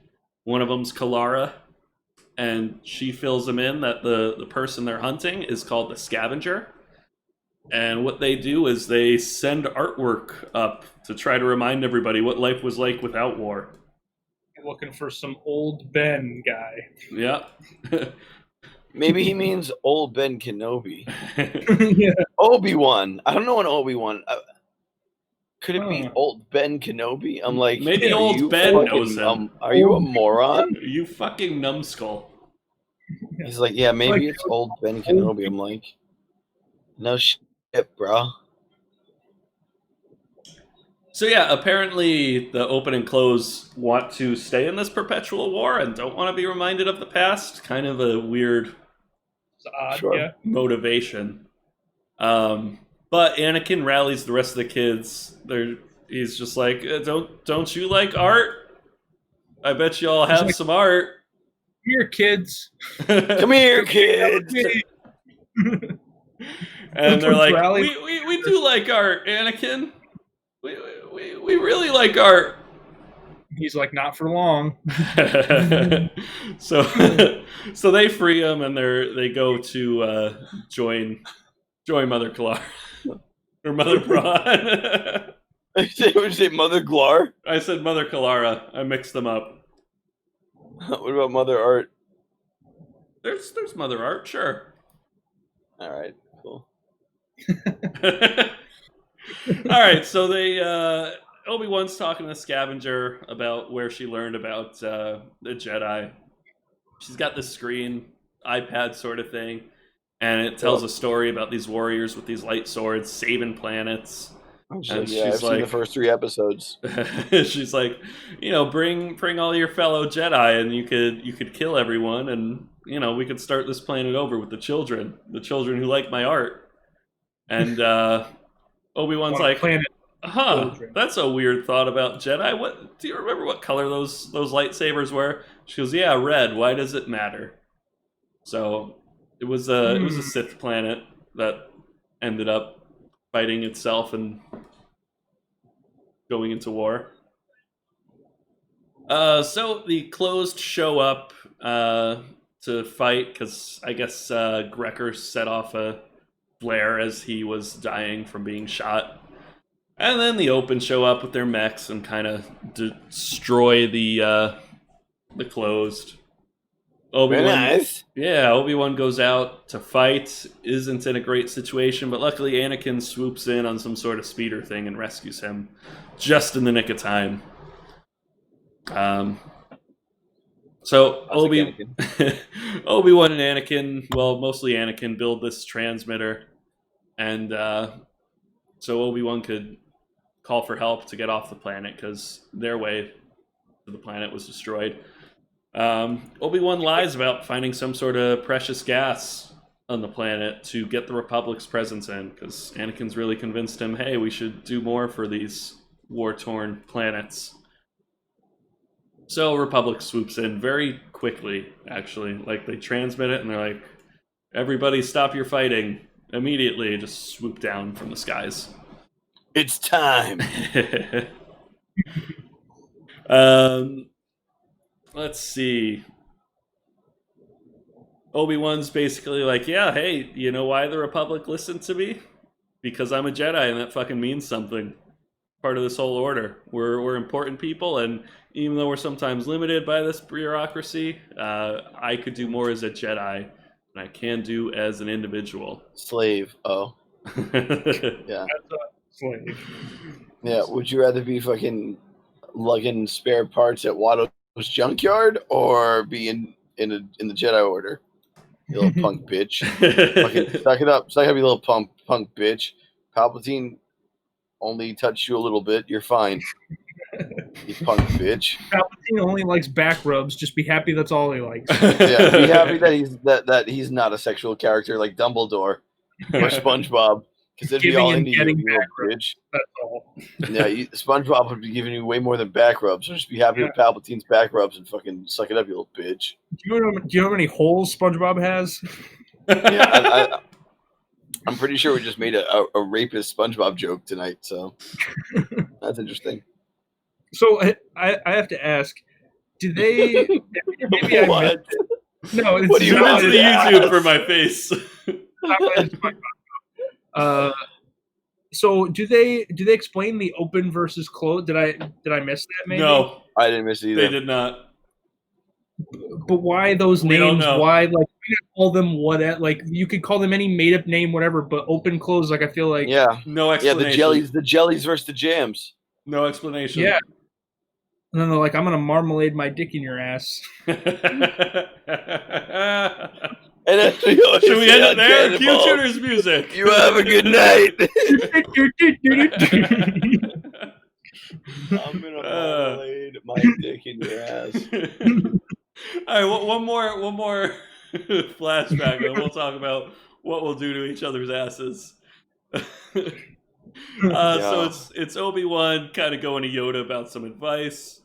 S1: One of them's Kalara. And she fills him in that the person they're hunting is called the Scavenger. And what they do is they send artwork up to try to remind everybody what life was like without war.
S3: Looking for some old Ben guy.
S1: Yeah.
S4: Maybe he means old Ben Kenobi.
S3: Yeah.
S4: Obi-Wan. I don't know an Obi-Wan. Could it be old Ben Kenobi? I'm like,
S1: maybe old Ben knows him.
S4: Are you a moron?
S1: You fucking numbskull.
S4: He's like, yeah, maybe it's old Ben Kenobi. I'm like, no shit, bro.
S1: So yeah, apparently the open and close want to stay in this perpetual war and don't want to be reminded of the past. Kind of a weird motivation. But Anakin rallies the rest of the kids. He's just like, don't you like art? I bet you all have some art.
S3: Come here, kids.
S4: Come here, kids.
S1: And they're like, we do like art, Anakin. We really like art.
S3: He's like, not for long.
S1: So they free him, and they go to join Mother Clara or Mother Braun.
S4: Would you say Mother Glar?
S1: I said Mother Clara. I mixed them up.
S4: What about Mother Art?
S1: There's Mother Art, sure.
S4: All right, cool.
S1: All right, so they Obi-Wan's talking to Scavenger about where she learned about the Jedi. She's got this screen, iPad sort of thing, and it tells a story about these warriors with these light swords saving planets.
S4: And I've seen the first 3 episodes.
S1: She's like, bring all your fellow Jedi, and you could kill everyone, and we could start this planet over with the children who like my art. And Obi-Wan's like, that's a weird thought about Jedi. What do you remember? What color those lightsabers were? She goes, yeah, red. Why does it matter? So it was a Sith planet that ended up fighting itself and going into war. So the closed show up to fight because I guess Grecker set off a flare as he was dying from being shot. And then the open show up with their mechs and kind of destroy the closed. Obi-Wan goes out to fight, isn't in a great situation, but luckily Anakin swoops in on some sort of speeder thing and rescues him just in the nick of time. So Obi-Wan and Anakin, well, mostly Anakin, build this transmitter, and so Obi-Wan could call for help to get off the planet because their way to the planet was destroyed. Obi-Wan lies about finding some sort of precious gas on the planet to get the Republic's presence in because Anakin's really convinced him, hey, we should do more for these war-torn planets. So Republic swoops in very quickly, actually. Like, they transmit it and they're like, everybody stop your fighting immediately. Just swoop down from the skies.
S4: It's time.
S1: Let's see. Obi-Wan's basically like, yeah, hey, you know why the Republic listened to me? Because I'm a Jedi and that fucking means something. Part of this whole order. We're important people, and even though we're sometimes limited by this bureaucracy, I could do more as a Jedi than I can do as an individual.
S4: Slave. Oh. Yeah.
S3: Slave.
S4: Yeah, would you rather be fucking lugging spare parts at Watto's junkyard or be in the Jedi Order? You little punk bitch. Fucking suck it up, you little punk bitch. Palpatine only touched you a little bit. You're fine. You punk bitch.
S3: Palpatine only likes back rubs. Just be happy that's all he likes.
S4: Yeah, be happy that he's not a sexual character like Dumbledore or SpongeBob. Because they'd be all into you, bitch. That's all. Yeah, SpongeBob would be giving you way more than back rubs. So just be happy with Palpatine's back rubs and fucking suck it up, you little bitch.
S3: Do you know how many holes SpongeBob has?
S4: Yeah, I'm pretty sure we just made a rapist SpongeBob joke tonight, so that's interesting.
S3: So I have to ask, do they? Maybe I missed it. No, it's
S1: what do you want to YouTube for my face?
S3: So do they explain the open versus closed? Did I miss that? Maybe
S1: no,
S4: I didn't miss it either.
S1: They did not.
S3: But why those names? Why like call them like you could call them any made up name, whatever, but open close, like I feel like
S1: no explanation.
S4: The jellies versus the jams.
S1: No explanation.
S3: Yeah. And then they're like, I'm gonna marmalade my dick in your ass.
S1: And
S4: then,
S1: should we end it there? Cue Tuner's music.
S4: You have a good night. I'm gonna marmalade my dick in your ass.
S1: All right, one more flashback, and we'll talk about what we'll do to each other's asses. So it's Obi-Wan kind of going to Yoda about some advice,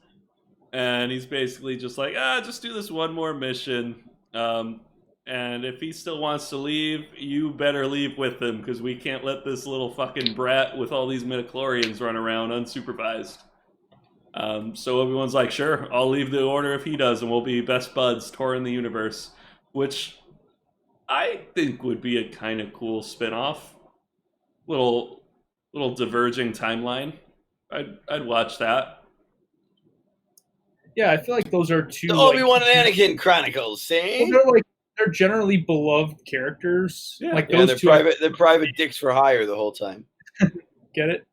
S1: and he's basically just like, just do this one more mission, and if he still wants to leave, you better leave with him, because we can't let this little fucking brat with all these midichlorians run around unsupervised. So Obi-Wan's like, sure, I'll leave the order if he does, and we'll be best buds touring the universe, which I think would be a kind of cool spin-off. Little diverging timeline. I'd watch that.
S3: Yeah, I feel like those are two.
S4: The Obi-Wan and Anakin Chronicles, see?
S3: Well, they're generally beloved characters.
S1: Yeah.
S3: Like those two.
S4: They're private dicks for hire the whole time.
S3: Get it?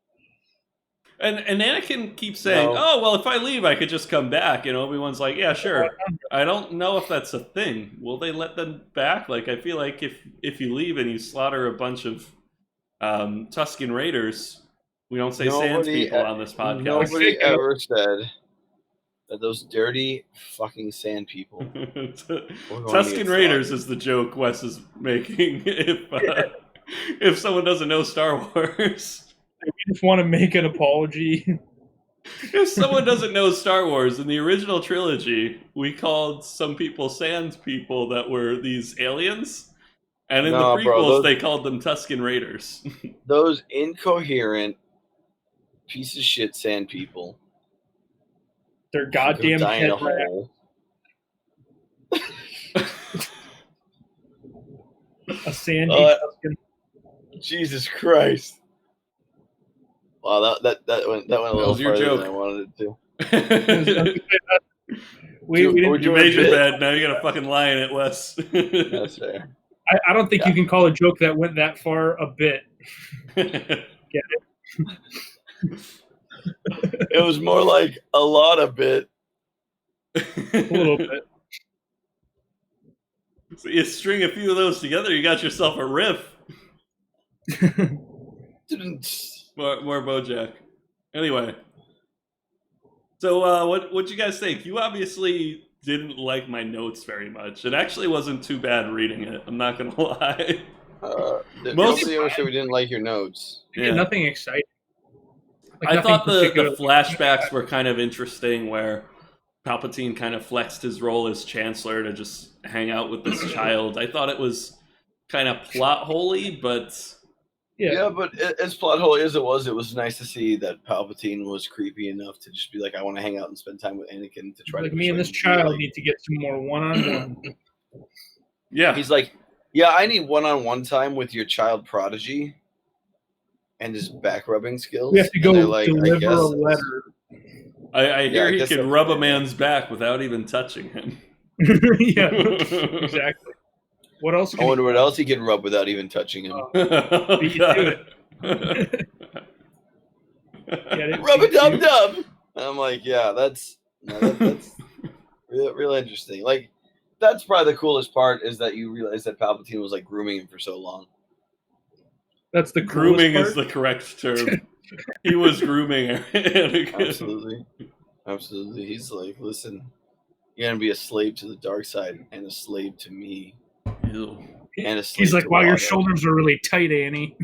S1: And Anakin keeps saying, "Oh, well, if I leave, I could just come back." And Obi-Wan's like, "Yeah, sure." I don't know if that's a thing. Will they let them back? Like, I feel like if you leave and you slaughter a bunch of Tusken Raiders, we don't say Sans people on this podcast.
S4: Nobody ever said that those dirty fucking sand people.
S1: Tusken Raiders is the joke Wes is making. If someone doesn't know Star Wars.
S3: We just want to make an apology.
S1: If someone doesn't know Star Wars, in the original trilogy, we called some people Sand people that were these aliens. And in the prequels, they called them Tusken Raiders.
S4: Those incoherent piece of shit sand people.
S3: They're goddamn
S4: dying a hole.
S3: A sandy Tusken.
S4: Jesus Christ. Wow, that went a little farther than I wanted it to.
S3: we
S1: made your bed. Now you got to fucking lie in it, Wes.
S4: That's fair.
S3: I don't think you can call a joke that went that far a bit. Get it?
S4: It was more like a lot of bit.
S3: A little bit.
S1: So you string a few of those together, you got yourself a riff. More Bojack. Anyway, so what'd you guys think? You obviously didn't like my notes very much. It actually wasn't too bad reading it. I'm not gonna lie.
S4: Mostly, I wish we didn't like your notes.
S3: Yeah, nothing exciting.
S1: I thought the flashbacks were kind of interesting, where Palpatine kind of flexed his role as Chancellor to just hang out with this child. I thought it was kind of plot holy, but.
S4: Yeah, but as plot hole as it was nice to see that Palpatine was creepy enough to just be like, I want to hang out and spend time with Anakin to try to.
S3: Me and this child need to get some more one-on-one.
S1: Yeah.
S4: He's like, yeah, I need one-on-one time with your child prodigy and his back rubbing skills.
S3: We have to go deliver a letter.
S1: I hear he can rub a man's back without even touching him.
S3: Yeah, exactly. What else?
S4: I wonder what else he can rub without even touching him.
S1: Rub
S4: a dub dub. I'm like, yeah, that's real interesting. Like, that's probably the coolest part is that you realize that Palpatine was like grooming him for so long.
S3: That's the
S1: grooming
S3: part?
S1: Is the correct term. He was grooming
S4: Anakin. Absolutely. He's like, listen, you're gonna be a slave to the dark side and a slave to me.
S1: Ew.
S4: And a slave
S3: He's like,
S4: to
S3: wow,
S4: Wada.
S3: your shoulders are really tight, Annie.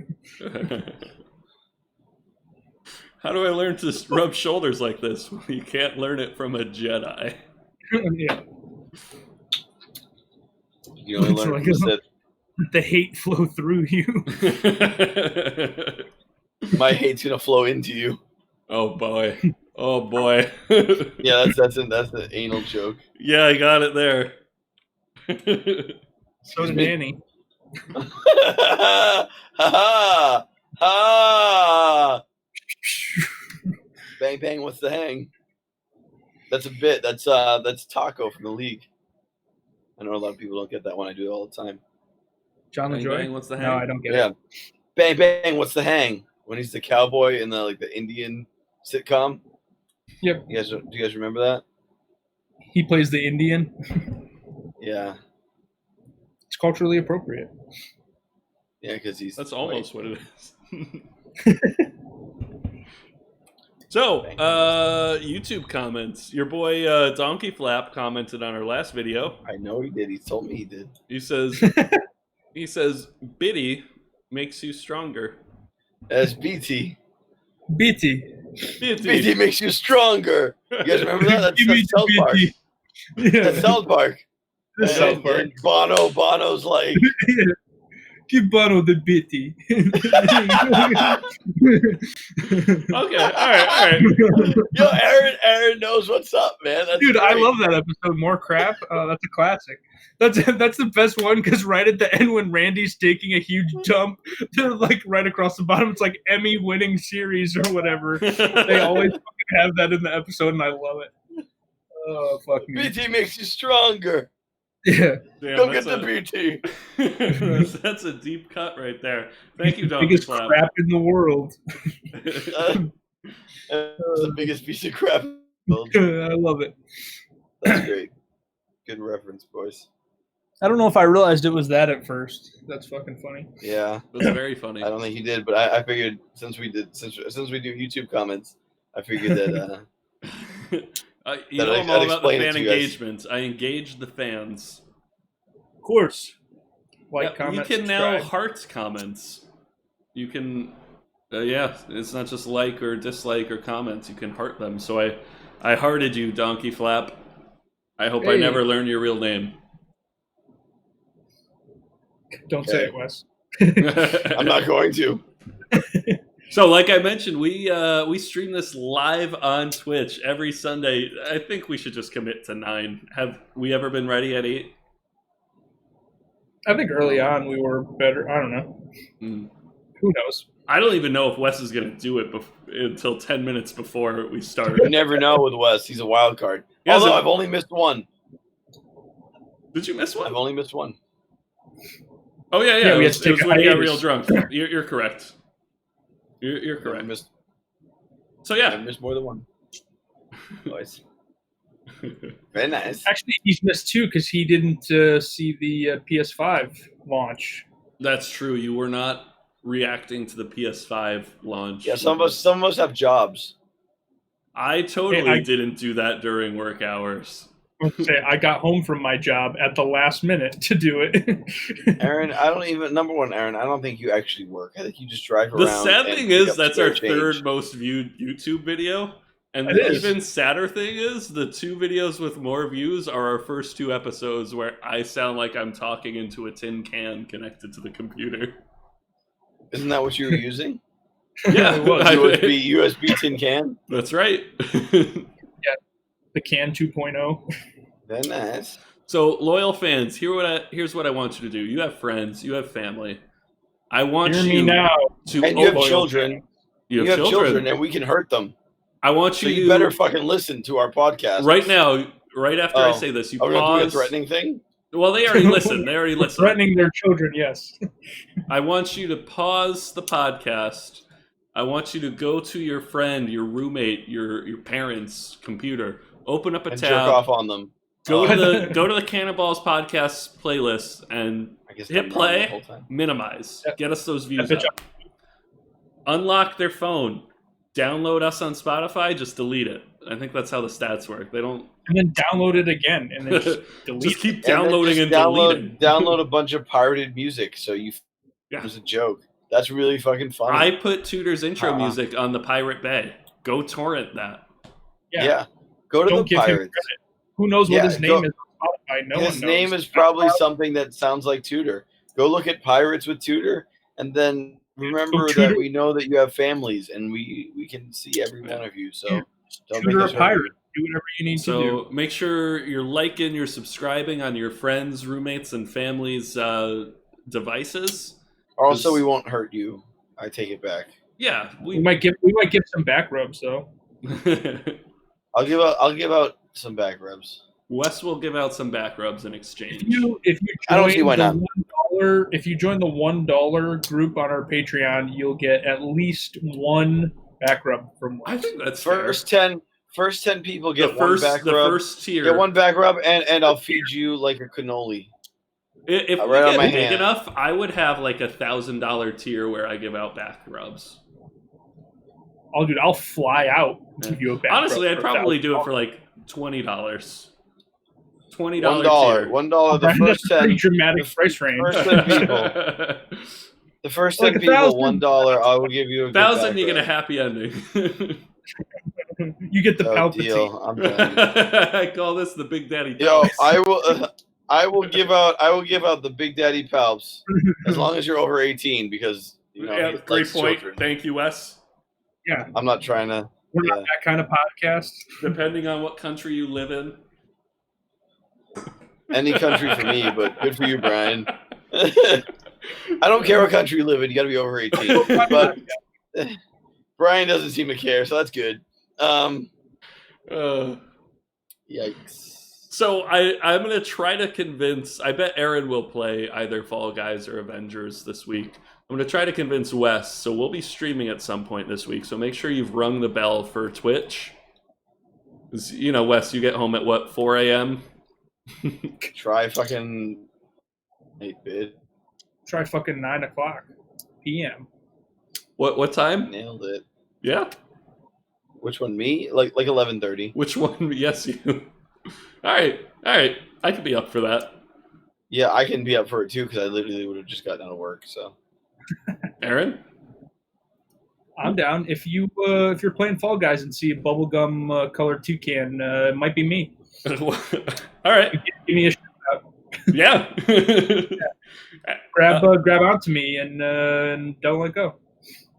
S1: How do I learn to rub shoulders like this? Well, you can't learn it from a Jedi.
S3: Yeah.
S4: You only learn
S3: like the hate flow through you.
S4: My hate's gonna flow into you.
S1: Oh boy. Oh boy.
S4: Yeah, that's an anal joke.
S1: Yeah, I got it there.
S3: So did Annie.
S4: Ha ha ha! Bang bang, what's the hang? That's a bit. That's Taco from the league. I know a lot of people don't get that one. I do it all the time.
S3: John
S1: Bang,
S3: LaJoy?
S1: bang, what's the hang?
S3: No, I don't get
S4: Yeah.
S3: it.
S4: Bang bang, what's the hang? When he's the cowboy in the Indian sitcom.
S3: Yep.
S4: Do you guys remember that?
S3: He plays the Indian.
S4: Yeah.
S3: It's culturally appropriate.
S4: Yeah, because he's.
S1: That's almost what it is. So, YouTube comments. Your boy Donkey Flap commented on our last video.
S4: I know he did. He told me he did.
S1: He says, Biddy makes you stronger.
S4: That's BT.
S3: BT.
S4: BT makes you stronger. You guys remember that? That's South Park.
S3: Yeah.
S4: That's South Park.
S3: That's South Park.
S4: And Bono's like,
S3: give Bono the BT.
S1: Okay, all right.
S4: Yo, Aaron knows what's up, man. That's
S3: Dude,
S4: great.
S3: I love that episode. More crap. That's a classic. That's the best one because right at the end when Randy's taking a huge jump, they're like right across the bottom. It's like Emmy-winning series or whatever. They always fucking have that in the episode, and I love it. Oh fuck me.
S4: BT makes you stronger.
S3: Yeah.
S1: Damn,
S4: Go get the BT.
S1: That's a deep cut right there. Thank you, Donkey
S3: Biggest
S1: Flap.
S3: crap in the world.
S4: That's the biggest piece of crap.
S3: I love it.
S4: That's great. Good reference, boys.
S3: I don't know if I realized it was that at first. That's fucking funny.
S4: Yeah,
S1: That's very funny.
S4: I don't think he did, but I figured since we do YouTube comments, I figured that.
S1: You know I'm all about the fan engagement. I engage the fans.
S3: Of course.
S1: Like,
S3: comment,
S1: you can
S3: subscribe.
S1: now heart comments. You can, it's not just like or dislike or comments. You can heart them. So I hearted you, Donkey Flap. I hope I never learn your real name.
S3: Don't say it, Wes.
S4: I'm not going to.
S1: So, like I mentioned, we stream this live on Twitch every Sunday. I think we should just commit to 9. Have we ever been ready at 8?
S3: I think early on we were better. I don't know. Who knows?
S1: I don't even know if Wes is going to do it until 10 minutes before we start.
S4: You never know with Wes. He's a wild card. Although I've only missed one.
S1: Did you miss one?
S4: I've only missed one.
S1: Oh, yeah.
S3: Yeah,
S1: It
S3: we
S1: was,
S3: had to take
S1: it was
S3: a
S1: when you got
S3: hiatus.
S1: real drunk. You're correct. You're correct. So,
S4: I
S1: yeah.
S4: missed more than one. Nice. Very nice.
S3: Actually, he's missed 2 because he didn't see the PS5 launch.
S1: That's true. You were not reacting to the PS5 launch.
S4: Yeah, some of us have jobs.
S1: I totally didn't do that during work hours.
S3: I got home from my job at the last minute to do it.
S4: Aaron, Aaron, I don't think you actually work. I think you just drive around.
S1: The sad thing
S4: pick
S1: is
S4: up
S1: that's
S4: spare
S1: our
S4: change.
S1: third most viewed YouTube video. And
S3: It
S1: the
S3: is.
S1: even sadder thing is the 2 videos with more views are our first 2 episodes where I sound like I'm talking into a tin can connected to the computer.
S4: Isn't that what you were using?
S1: Yeah,
S3: It was.
S4: USB tin can?
S1: That's right.
S3: The Can 2.0.
S4: Very nice.
S1: So, loyal fans, here's what I want you to do. You have friends, you have family. I want
S3: Hear
S1: you
S3: me now.
S1: to
S4: And you have
S1: loyal
S4: children.
S1: fans. You have children,
S4: and we can hurt them.
S1: I want
S4: So
S1: you
S4: you better fucking listen to our podcast.
S1: right now, right after I say this, you
S4: Are we going to do a
S1: pause.
S4: threatening thing?
S1: Well, they already listened. They already listened.
S3: Threatening their children, yes.
S1: I want you to pause the podcast. I want you to go to your friend, your roommate, your parents' computer. Open up a
S4: And
S1: tab.
S4: jerk off on them.
S1: Go to the Cannonballs podcast playlist and
S4: I guess
S1: hit
S4: I'm wrong the
S1: play.
S4: whole time.
S1: Minimize.
S3: Yep.
S1: Get us those views
S3: That bitch
S1: up. Unlock their phone. Download us on Spotify. Just delete it. I think that's how the stats work. They don't.
S3: And then download it again, and then just delete
S1: Just
S3: it.
S1: keep
S4: And then
S1: downloading
S4: just
S1: and deleting.
S4: Download a bunch of pirated music so you.
S1: Yeah.
S4: It was a joke. That's really fucking funny.
S1: I put Tudor's intro music on the Pirate Bay. Go torrent that.
S4: Yeah. Go to
S3: Don't
S4: the
S3: give him
S4: Pirates.
S3: credit. Who knows what his name is on Spotify? No one knows.
S4: His name is probably something that sounds like Tudor. Go look at Pirates with Tudor, and then remember
S3: So Tudor-
S4: that we know that you have families, and we can see every one of you. So don't
S3: Tudor
S4: make
S3: a
S4: us hurt
S3: pirate. Do whatever you need to
S1: So
S3: do.
S1: make sure you're liking, you're subscribing on your friends, roommates, and families' devices.
S4: you. Also, we won't hurt you. I take it back.
S1: Yeah,
S3: We might get some back rubs though.
S4: I'll give out some back rubs.
S1: Wes will give out some back rubs in exchange.
S3: If you
S4: I don't see why not.
S3: If you join the $1 group on our Patreon, you'll get at least one back rub from Wes.
S1: I think that's
S4: First
S1: fair.
S4: 10 people get
S1: the
S4: one back rub.
S1: First tier.
S4: Get one back rub, and I'll feed you like a cannoli.
S1: If we
S4: right
S1: get big enough, I would have like $1,000 tier where I give out back rubs.
S3: Oh, dude, I'll fly out and give you a back
S1: Honestly,
S3: rub.
S1: I'd probably do it for like $20. $20
S4: $1. $1. The first 10.
S3: Pretty dramatic price range.
S4: First 10 people. The first 10 people, $1. I will give you a
S1: 1,000. You get a happy ending.
S3: You get the Palpatine.
S4: Deal. I'm done.
S1: I call this the Big Daddy.
S4: Yo,
S1: Palps.
S4: I will give out the Big Daddy Palps as long as you're over 18 because
S1: yeah, great point. Children. Thank you, Wes.
S3: Yeah,
S4: I'm not trying to.
S3: We're not that kind of podcast.
S1: Depending on what country you live in.
S4: Any country for me, but good for you, Brian. I don't care what country you live in. You got to be over 18. But Brian doesn't seem to care, so that's good.
S1: Yikes. So I'm going to try to convince... I bet Aaron will play either Fall Guys or Avengers this week. I'm going to try to convince Wes, so we'll be streaming at some point this week, so make sure you've rung the bell for Twitch. Wes, you get home at, 4 a.m.?
S4: Try fucking 8-bit.
S3: Try fucking 9 o'clock p.m.
S1: What time?
S4: Nailed it.
S1: Yeah.
S4: Which one, me? Like 11:30.
S1: Which one? Yes, you. All right. I could be up for that.
S4: Yeah, I can be up for it too because I literally would have just gotten out of work. So,
S1: Aaron,
S3: I'm down. If you're playing Fall Guys and see a bubblegum colored toucan, it might be me.
S1: All right.
S3: Give me a shout out.
S1: Yeah.
S3: Grab onto me and don't let go.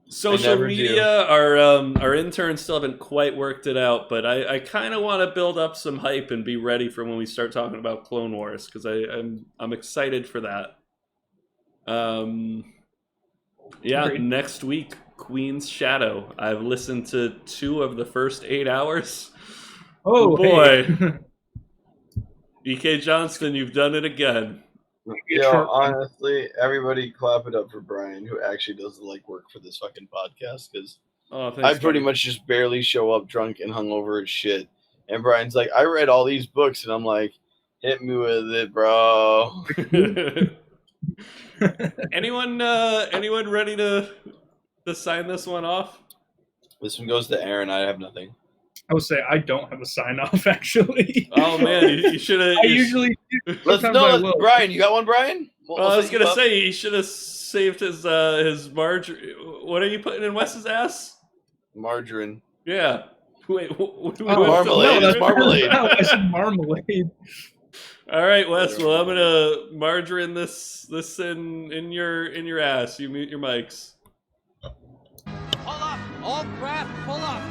S1: Social media, our interns still haven't quite worked it out, but I kind of want to build up some hype and be ready for when we start talking about Clone Wars because I'm excited for that.
S3: Great.
S1: Next week, Queen's Shadow. I've listened to 2 of the first 8 hours.
S3: Oh
S1: boy.
S3: Hey.
S1: E.K. Johnston, you've done it again.
S4: Honestly, everybody clap it up for Brian, who actually does the work for this fucking podcast, because I pretty much just barely show up drunk and hungover as shit. And Brian's like, I read all these books, and I'm like, hit me with it, bro.
S1: Anyone ready to sign this one off?
S4: This one goes to Aaron. I have nothing.
S3: I would say I don't have a sign off actually.
S1: Oh man, you should have.
S3: I usually do.
S4: Brian, you got one, Brian?
S1: I was gonna say he should have saved his margarine. What are you putting in Wes's ass?
S4: Margarine.
S1: Yeah. Wait,
S4: marmalade. It's marmalade.
S3: No, I said marmalade.
S1: All right, Wes. Well, I'm gonna margarine this in your ass. You mute your mics.
S2: Pull up! All craft, pull up!